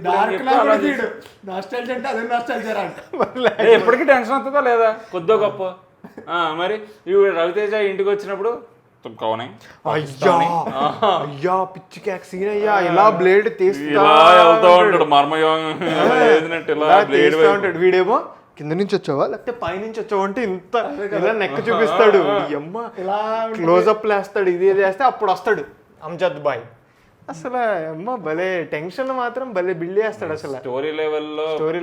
ఎప్పటికీ టెన్షన్ వస్తుందా లేదా కొద్దో గొప్ప. మరి రవితేజ ఇంటికి వచ్చినప్పుడు అయ్యా పిచ్చి క్యాక్ సీన్ అయ్యా, ఇలా బ్లేడ్ తీస్తా ఉంటాడు, ఉంటాడు. వీడేమో కింద నుంచి వచ్చావా లేకపోతే పై నుంచి వచ్చావా అంటే ఇంత ఇలా నెక్క చూపిస్తాడు, అమ్మ క్లోజప్ వేస్తాడు, ఇది వేస్తే అప్పుడు వస్తాడు అమ్జద్ బాయ్. అసలు అమ్మ భలే టెన్షన్ మాత్రం భలే బిల్డ్ చేస్తాడు. అసలు స్టోరీ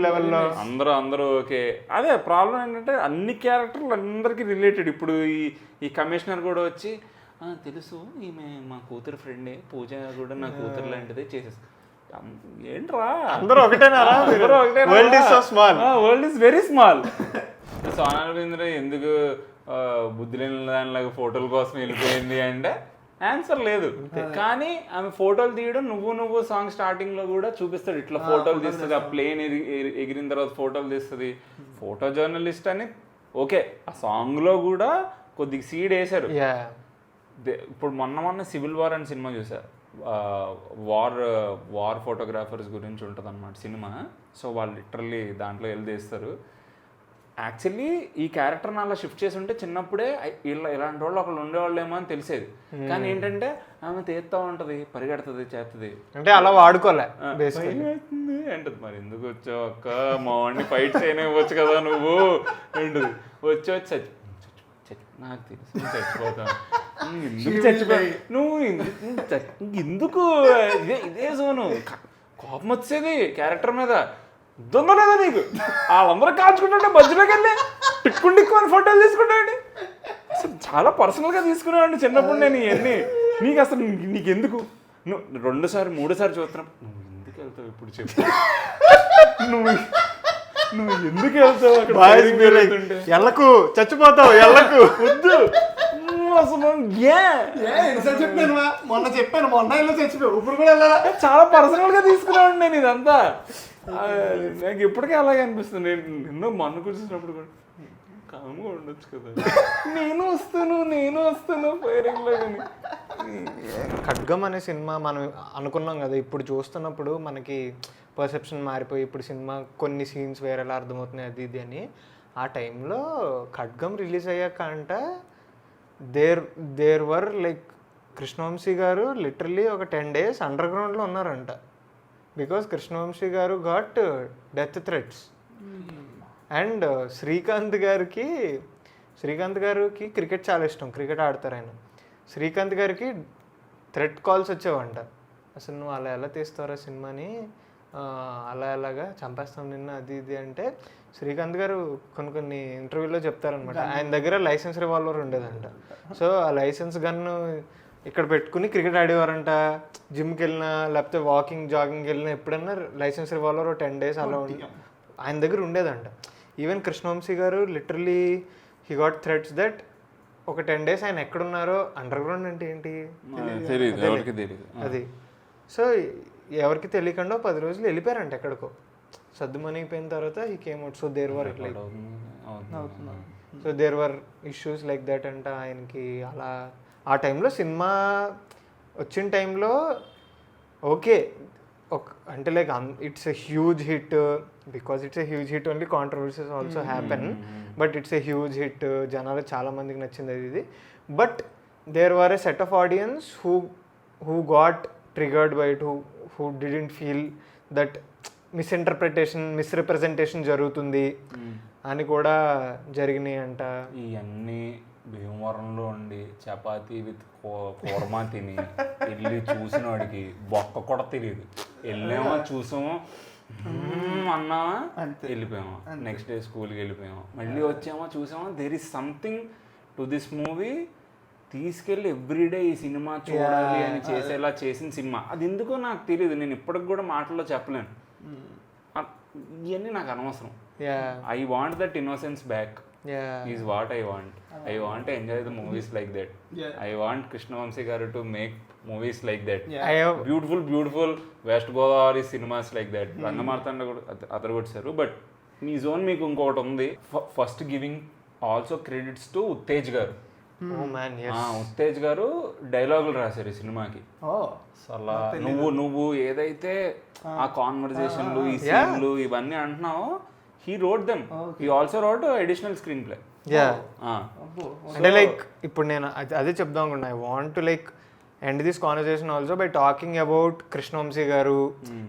లెవెల్లో అందరూ ఓకే. అదే ప్రాబ్లం ఏంటంటే అన్ని క్యారెక్టర్లు అందరికి రిలేటెడ్. ఇప్పుడు ఈ కమిషనర్ కూడా వచ్చి తెలుసు ఈమె మా కూతురు ఫ్రెండే, పూజ కూడా నా కూతురు లాంటిదే చేసేస్తా. ఏంట్రా అందరూ ఒకటేనారా, world is so small, world is very small. Sonali Bendre ఎందుకు బుద్ధి లేని దానిలాగా ఫోటోల కోసం వెళ్ళిపోయింది అంటే ఆన్సర్ లేదు. కానీ ఆమె ఫోటోలు తీయడం నువ్వు సాంగ్ స్టార్టింగ్ లో కూడా చూపిస్తాడు, ఇట్లా ఫోటోలు తీస్తుంది, ఆ ప్లేన్ ఎగిరిన తర్వాత ఫోటోలు తీస్తుంది. ఫోటో జర్నలిస్ట్ అని ఓకే, ఆ సాంగ్ లో కూడా కొద్దిగా సీడ్ వేశారు. ఇప్పుడు మొన్న సివిల్ వార్ అని సినిమా చూసారు, వార్ ఫోటోగ్రాఫర్స్ గురించి ఉంటుంది అన్నమాట సినిమా. సో వాళ్ళు లిటరల్లీ దాంట్లో వెళ్ళిస్తారు. యాక్చువల్లీ ఈ క్యారెక్టర్ని అలా షిఫ్ట్ చేసి ఉంటే చిన్నప్పుడే ఇలాంటి వాళ్ళు ఒకళ్ళు ఉండేవాళ్ళేమో అని తెలిసేది. కానీ ఏంటంటే ఆమె తీస్తూ ఉంటుంది, పరిగెడుతుంది, చేస్తుంది, అంటే అలా వాడుకోలే అంటది. మరి ఎందుకు వచ్చావు అక్క, మా వాడిని ఫైట్ చేయనివ్వచ్చు కదా నువ్వు అంటది. వచ్చి నాకు తెలుసు చచ్చిపోతాను, ఎందుకు చచ్చిపో నువ్వు ఎందుకు ఇదే జోను. కోపం వచ్చేది క్యారెక్టర్ మీద, దొంగలేదా నీకు, వాళ్ళందరూ కాల్చుకుంటుంటే మధ్యలోకి వెళ్ళి టిక్కు ఫోటోలు తీసుకుంటాండి. అసలు చాలా పర్సనల్గా తీసుకున్నావండి చిన్నప్పుడు నేను ఇవన్నీ. నీకు అసలు నీకెందుకు, నువ్వు 2 3 చూస్తున్నావు, నువ్వు ఎందుకు వెళ్తావు ఇప్పుడు చెప్పు, నువ్వు ఎందుకు వెళ్తావు ఎల్లకు చచ్చిపోతావు, ఎల్లకు వద్దు. మొన్న చెప్పాను, మొన్న ఇలా చచ్చిపోయావు, ఇప్పుడు కూడా వెళ్ళాలా. చాలా పర్సనల్ గా తీసుకున్నాను నేను ఇదంతా. నాకు ఇప్పటికే అలాగే అనిపిస్తుంది. నేను ఎన్నో మొన్న కూర్చున్నప్పుడు కూడా కామ్గా ఉండొచ్చు కదా, నేను వస్తాను ఫైరింగ్ లో. కానీ ఖడ్గం అనే సినిమా మనం అనుకున్నాం కదా, ఇప్పుడు చూస్తున్నప్పుడు మనకి పర్సెప్షన్ మారిపోయి ఇప్పుడు సినిమా కొన్ని సీన్స్ వేరేలా అర్థమవుతున్నాయి అది ఇది అని. ఆ టైంలో ఖడ్గం రిలీజ్ అయ్యాక అంట దేర్ వర్ లైక్ కృష్ణవంశీ గారు లిటరలీ ఒక 10 days అండర్ గ్రౌండ్లో ఉన్నారంట. బికాస్ కృష్ణవంశీ గారు got death threats. And Srikanth గారికి క్రికెట్ చాలా ఇష్టం, క్రికెట్ ఆడతారు ఆయన. శ్రీకాంత్ గారికి థ్రెట్ కాల్స్ వచ్చేవంట, అసలు నువ్వు అలా ఎలా తీస్తారా సినిమాని, అలాగా చంపేస్తాం నిన్న, అది ఇది అంటే శ్రీకాంత్ గారు కొన్ని ఇంటర్వ్యూలో చెప్తారనమాట, ఆయన దగ్గర లైసెన్స్ రివాల్వర్ ఉండేదంట. సో ఆ లైసెన్స్ గన్ను ఇక్కడ పెట్టుకుని క్రికెట్ ఆడేవారంట. జిమ్కి వెళ్ళినా లేకపోతే వాకింగ్ జాగింగ్కి వెళ్ళినా ఎప్పుడన్నా లైసెన్స్ రివాల్వర్ 10 days అలా ఆయన దగ్గర ఉండేదంట. ఈవెన్ కృష్ణవంశీ గారు literally he got threats that ఒక 10 days ఆయన ఎక్కడున్నారో, అండర్ గ్రౌండ్ అంటే ఏంటి అది. సో ఎవరికి తెలియకుండా 10 రోజులు వెళ్ళిపోయారంట ఎక్కడికో, సర్దుమనిగిపోయిన తర్వాత he came out. So there were issues like that అంట ఆయనకి. అలా ఆ టైంలో సినిమా వచ్చిన టైంలో ఓకే అంటే like it's a huge hit, because it's a huge hit only controversies also happen, but it's a huge hit, జనాలు చాలా మందికి నచ్చింది ఇది. But there were a set of audience who got triggered by it, who didn't feel that misrepresentation జరుగుతుంది అని కూడా జరిగినాయి అంట. ఇవన్నీ భీమవరంలో ఉండి చపాతీ విత్ కూరమా తిని వెళ్ళి చూసిన వాడికి బొక్క కూడా తెలియదు. వెళ్ళామా చూసామా అన్నామా వెళ్ళిపోయామా, నెక్స్ట్ డే స్కూల్కి వెళ్ళిపోయామా, మళ్ళీ వచ్చామా చూసామా. There is something to this movie, తీసుకెళ్ళి ఎవ్రీడే ఈ సినిమా చూడాలి అని చేసేలా చేసిన సినిమా. అది ఎందుకో నాకు తెలియదు, నేను ఇప్పటికి కూడా మాటల్లో చెప్పలేను. ఇవన్నీ నాకు అనవసరం. I want that innocence back is what I want. I want to enjoy the movies like that. I want Krishnavamsi garu to make movies like that. Beautiful West Godavari cinemas like that. Rangamartanda other good saru, but me zone మీకు ఇంకొకటి ఉంది. First giving also credits to Uttej గారు. ఉత్తేజ్ గారు డైలాగులు రాశారు ఈ సినిమాకి. అసలు నువ్వు ఏదైతే ఆ కాన్వర్జేషన్లు ఈ సీన్లు ఇవన్నీ అంటున్నావో, he wrote them. He also wrote additional screenplay. అంటే లైక్ ఇప్పుడు నేను అదే చెప్దాం అనుకున్నా, I want to like end this conversation also by talking about Krishna Vamsi గారు,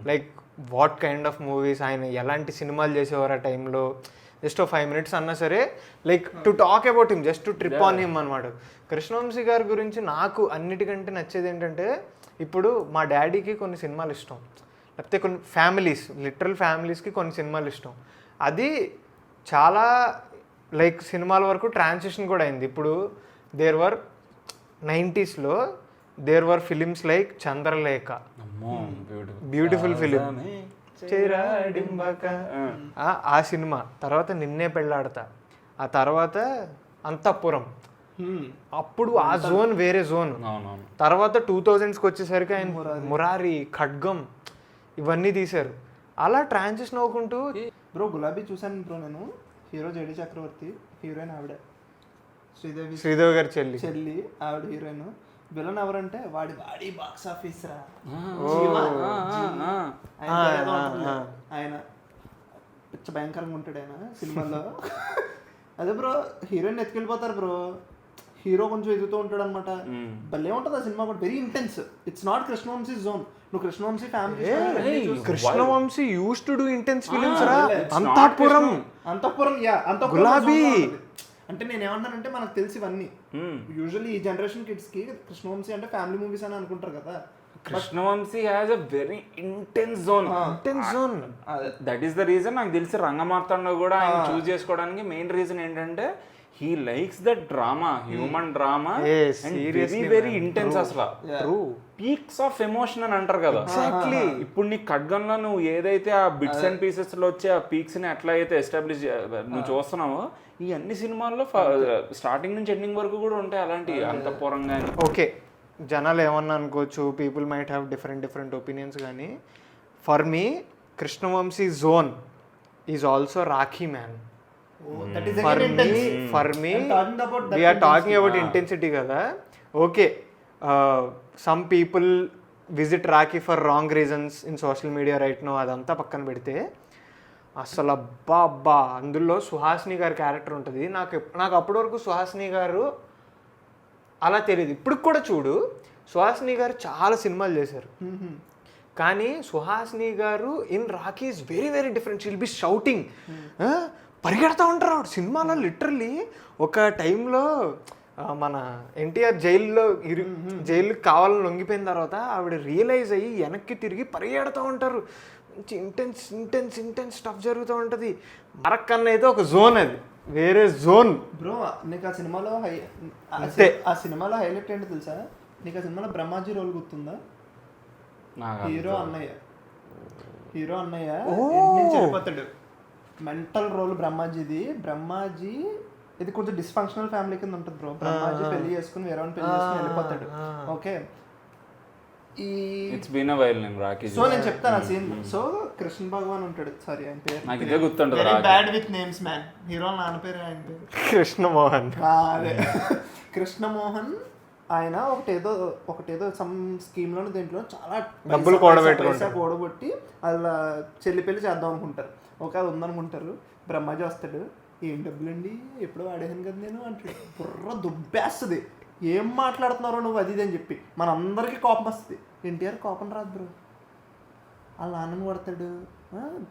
like what kind of movies, ఆయన ఎలాంటి సినిమాలు చేసేవారు ఆ టైంలో. జస్ట్ 5 minutes అన్నా సరే, like to talk about him, just to trip on him అనమాట. కృష్ణవంశీ గారి గురించి నాకు అన్నిటికంటే నచ్చేది ఏంటంటే, ఇప్పుడు మా డాడీకి కొన్ని సినిమాలు ఇష్టం, లేకపోతే కొన్ని లిటరల్ ఫ్యామిలీస్కి కొన్ని సినిమాలు ఇష్టం. అది చాలా లైక్ సినిమాల వరకు ట్రాన్సిషన్ కూడా అయింది. ఇప్పుడు there were 90s there were films like Chandralekha, beautiful film, ఆ సినిమా తర్వాత నిన్నే పెళ్ళాడతా, ఆ తర్వాత అంతఃపురం. అప్పుడు ఆ జోన్ వేరే జోన్. తర్వాత 2000s వచ్చేసరికి ఆయన మురారి, ఖడ్గం ఇవన్నీ తీశారు. అలా ట్రాన్సిషన్ అవ్వకుంటూ. బ్రో గులాబీ చూసాను బ్రో నేను. హీరో జేడి చక్రవర్తి, హీరోయిన్ ఆవిడ శ్రీదేవి గారి చెల్లి ఆవిడ హీరోయిన్. విలన్ ఎవరంటే వాడి బాక్స్ ఆఫీస్ రా, ఆయన పిచ్చ భయంకరంగా ఉంటాడు ఆయన సినిమాలో. అదే బ్రో హీరోయిన్ ఎత్తుకెళ్ళిపోతారు బ్రో, హీరో కొంచెం ఎదుగుతూ ఉంటాడు అనమాట. భలే ఉంటుంది ఆ సినిమా కూడా, very intense. It's not Krishna Vamsi zone. నువ్వు Krishna Vamsi family, Krishna Vamsi use to do intense films రా. అంతఃపురం, గులాబీ. అంటే నేను ఏమంటానంటే మనకు తెలిసి ఇవన్నీ యూజువల్లీ ఈ జనరేషన్ కిడ్స్ కి కృష్ణవంశీ అంటే ఫ్యామిలీ మూవీస్ అని అనుకుంటారు కదా. Krishna Vamsi has a very intense zone. That is the reason నాకు తెలిసి రంగమార్తాండ కూడా ఆయన చూస్ చేసుకోవడానికి మెయిన్ రీజన్ ఏంటంటే he likes that drama, human drama, and very intense asla. True. Peaks of emotion అని అంటారు కదా. Exactly. ఇప్పుడు నీ ఖడ్గంలో నువ్వు ఏదైతే ఆ బిట్స్ అండ్ పీసెస్ లో వచ్చే ఆ పీక్స్ ని ఎట్లా అయితే ఎస్టాబ్లిష్ నువ్వు చూస్తున్నావో, ఈ అన్ని సినిమాల్లో స్టార్టింగ్ నుంచి ఎండింగ్ వరకు కూడా ఉంటాయి అలాంటి అంతఃపురం కానీ. ఓకే, జనాలు ఏమన్నా అనుకోవచ్చు, people might have different opinions, కానీ for me Krishna Vamsi zone is also Rakhi man. For me, we are talking about intensity కదా. Okay, some people visit Rakhi for wrong reasons in social media right now, అదంతా పక్కన పెడితే అసలు అబ్బా అందులో సుహాసిని గారి character ఉంటుంది. నాకు అప్పటి వరకు సుహాసిని గారు అలా తెలియదు. ఇప్పుడు కూడా చూడు, సుహాసిని గారు చాలా సినిమాలు చేశారు, కానీ Suhasini garu in Rakhi is very very different. She'll be shouting, పరిగెడతా ఉంటారు ఆవిడ సినిమాలో. లిటరల్లీ ఒక టైంలో మన ఎన్టీఆర్ జైలుకి కావాలని లొంగిపోయిన తర్వాత ఆవిడ రియలైజ్ అయ్యి వెనక్కి తిరిగి పరిగెడుతూ ఉంటారు. మంచి ఇంటెన్స్ ఇంటెన్స్ ఇంటెన్స్ స్టఫ్ జరుగుతూ ఉంటుంది. మరక్కన్న అయితే ఒక జోన్, అది వేరే జోన్ బ్రో. నీకు ఆ సినిమాలో ఆ సినిమాలో హైలైట్ ఏంటో తెలుసా? నీకు ఆ సినిమాలో బ్రహ్మాజీ రోల్ గుర్తుందా? హీరో అన్నయ్య చనిపోతాడు. Mental role బ్రహ్మాజీది. బ్రహ్మాజీ ఇది కొంచెం డిస్ఫంక్షనల్ ఫ్యామిలీ కింద ఉంటుంది బ్రో. బ్రహ్మాజీ పెళ్లి చేసుకుని వేరే పెళ్లి చేసుకుని వెళ్ళిపోతాడు. ఓకే, సో నేను చెప్తాను ఆ సీన్. సో కృష్ణ భగవాన్ ఉంటాడు, సారీ ఆయన పేరు bad with names man. Hero నాన్న పేరు, ఆయన పేరు కృష్ణమోహన్. అదే కృష్ణమోహన్. ఆయన ఒకటేదో సమ్ స్కీమ్ లోని దేంట్లో చాలా డబ్బులు కూడబెట్టి వాళ్ళ చెల్లి పెళ్లి చేద్దాం అనుకుంటారు. ఒక ఉందనుకుంటారు. బ్రహ్మాజీ వస్తాడు, ఏం డబ్బులండి ఎప్పుడో వాడేసాను కదా నేను అంటాడు. బుర్ర దుబ్బేస్తుంది, ఏం మాట్లాడుతున్నారో నువ్వు అది ఇది అని చెప్పి. మనందరికీ కోపం వస్తుంది. ఎన్టీఆర్ కోపం రాదు బ్రో. వాళ్ళ నాన్నని కొడతాడు,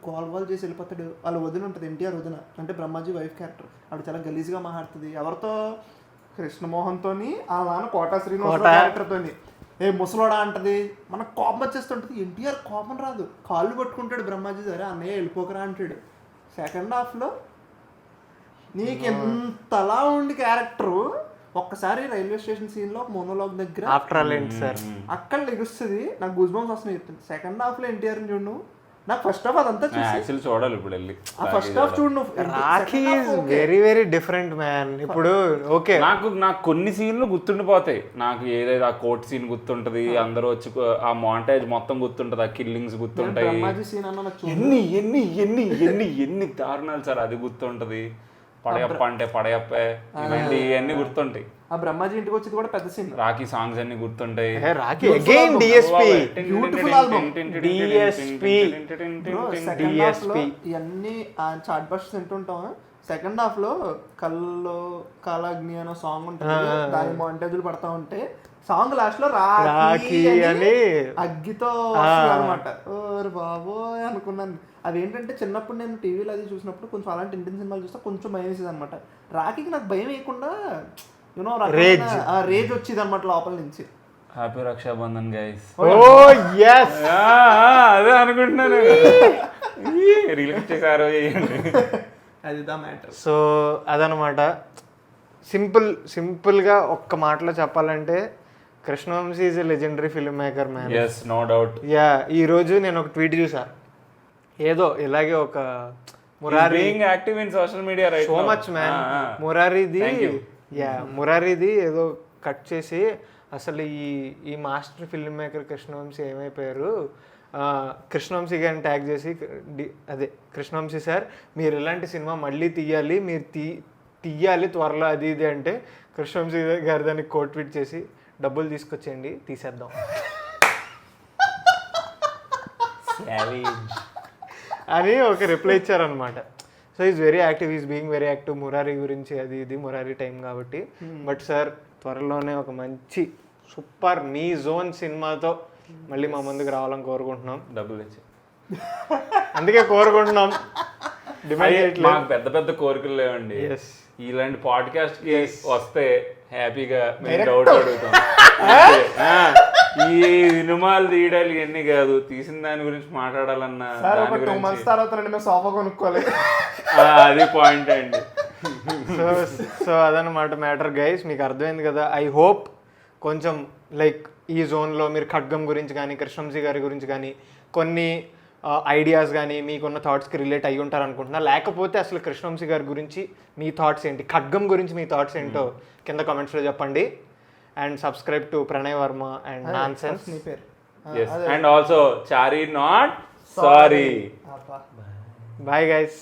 గోల్ చేసి వెళ్ళిపోతాడు. వాళ్ళ వదిన ఉంటుంది, ఎన్టీఆర్ వదిన అంటే బ్రహ్మాజీ వైఫ్ క్యారెక్టర్. ఆవిడ చాలా గలీజ్గా మాట్లాడుతుంది. ఎవరితో? కృష్ణమోహన్తోని. ఆ నాన్న కోటా శ్రీనివాస క్యారెక్టర్తోని. ఏ ముసలోడా అంటది. మనకు కోపం వచ్చేస్తుంటుంది. ఎన్టీఆర్ కోపం రాదు, కాళ్ళు పట్టుకుంటాడు బ్రహ్మాజీ. సరే అన్నయ్య వెళ్ళిపోకరా అంటాడు. సెకండ్ హాఫ్లో నీకు ఎంతలా ఉండి క్యారెక్టరు ఒక్కసారి రైల్వే స్టేషన్ సీన్ లో మోనోలాగ్ దగ్గర అక్కడ లెగుస్తుంది. నాకు గూస్ బంప్స్ వస్తున్నాయి చెప్తాను. సెకండ్ హాఫ్ లో ఎన్టీఆర్ చూడు. నాకు ఫస్ట్ హాఫ్ అదంతా చూడాలి ఇప్పుడు వెళ్ళి. ఫస్ట్ హాఫ్ చూడు. Rakhi is very very different man. ఇప్పుడు ఓకే, నాకు కొన్ని సీన్లు గుర్తుండిపోతాయి. నాకు ఏదైతే ఆ కోర్ట్ సీన్ గుర్తుంటది, అందరూ వచ్చి ఆ మాంటేజ్ మొత్తం గుర్తుంటది, ఆ కిల్లింగ్స్ గుర్తుంటాయి. ఎన్ని ఎన్ని ఎన్ని ఎన్ని ఎన్ని దారుణాలు సార్, అది గుర్తుంటది. పడయప్ప అంటే పడయప్పే, ఇవన్నీ గుర్తుంటాయి. ఆ బ్రహ్మాజీ ఇంటికి వచ్చేది కూడా పెద్ద సీన్. రాఖీ సాంగ్స్ అన్ని గుర్తుంటాయి. రాఖీ అగైన్ డిఎస్పీ ఇవన్నీ చాట్ బస్టర్స్ వింటుంటాం. సెకండ్ హాఫ్ లో కల్లో కాలాగ్ని అనే సాంగ్ ఉంటుంది, దాని మాంటేజ్లు పడతా ఉంటే సాంగ్ లాస్ట్ లో రాఖీ అని అగ్గితో అనమాట. ఓరు బాబోయ్ అనుకున్నాను. అదేంటంటే చిన్నప్పుడు నేను టీవీలో అది చూసినప్పుడు కొంచెం అలాంటి ఇండియన్ సినిమాలు చూస్తే కొంచెం భయం వేసేది అనమాట. రాఖీకి నాకు భయం వేయకుండా యూనో రేజ్ వచ్చేది అనమాట లోపల నుంచి. Happy Raksha Bandhan guys. అదే అనుకుంటున్నాను. రిలీజ్ చేశారు, అది దా మ్యాటర్. సో అదనమాట. సింపుల్గా ఒక్క మాటలో చెప్పాలంటే Krishna Vamsi is a legendary film maker man. yes no doubt. Yeah, ఈరోజు నేను ఒక ట్వీట్ చూసా. ఏదో ఇలాగే ఒక Murari active in social media right so much man. మురారిది ఏదో కట్ చేసి అసలు ఈ మాస్టర్ ఫిల్మ్ మేకర్ కృష్ణవంశీ ఏమైపోయారు, కృష్ణవంశీ గారిని ట్యాగ్ చేసి అదే కృష్ణవంశీ సార్ మీరు ఇలాంటి సినిమా మళ్ళీ తీయాలి, మీరు తీయాలి త్వరలో అది ఇది అంటే కృష్ణవంశీ గారు దానికి కోట్ ట్వీట్ చేసి డబ్బులు తీసుకొచ్చేయండి తీసేద్దాం అని ఒక రిప్లై ఇచ్చారనమాట. So is very active, is being very active. Murari గురించి అది ఇది మురారి టైం కాబట్టి. బట్ సార్ త్వరలోనే ఒక మంచి సూపర్ నీ జోన్ సినిమాతో మళ్ళీ మా ముందుకు రావాలని కోరుకుంటున్నాం. డబ్బులు తెచ్చి అందుకే కోరుకుంటున్నాం, డిమాండ్ చేయట్లేదు. మాకు పెద్ద పెద్ద కోరికలు లేవండి. ఇలాంటి పాడ్కాస్ట్ కి వస్తే హ్యాపీగా మేము డౌట్ అడుగుతాం. ఈ సినిమాలు తీయడాలు ఇవన్నీ కాదు, తీసిన దాని గురించి మాట్లాడాలన్నా సోఫా కొనుక్కోవాలి, అది పాయింట్ అండి. సో అదనమాట మ్యాటర్ గైస్. మీకు అర్థమైంది కదా. ఐ హోప్ కొంచెం లైక్ ఈ జోన్లో మీరు ఖడ్గం గురించి కానీ కృష్ణవంశీ గారి గురించి కానీ కొన్ని ఐడియాస్ కానీ మీకున్న థాట్స్కి రిలేట్ అయ్యి ఉంటారు అనుకుంటున్నా. లేకపోతే అసలు కృష్ణవంశీ గారి గురించి మీ థాట్స్ ఏంటి, ఖడ్గం గురించి మీ థాట్స్ ఏంటో కింద కామెంట్స్లో చెప్పండి. And subscribe to Pranay Varma and nonsense. And also Chari not sorry. Bye guys.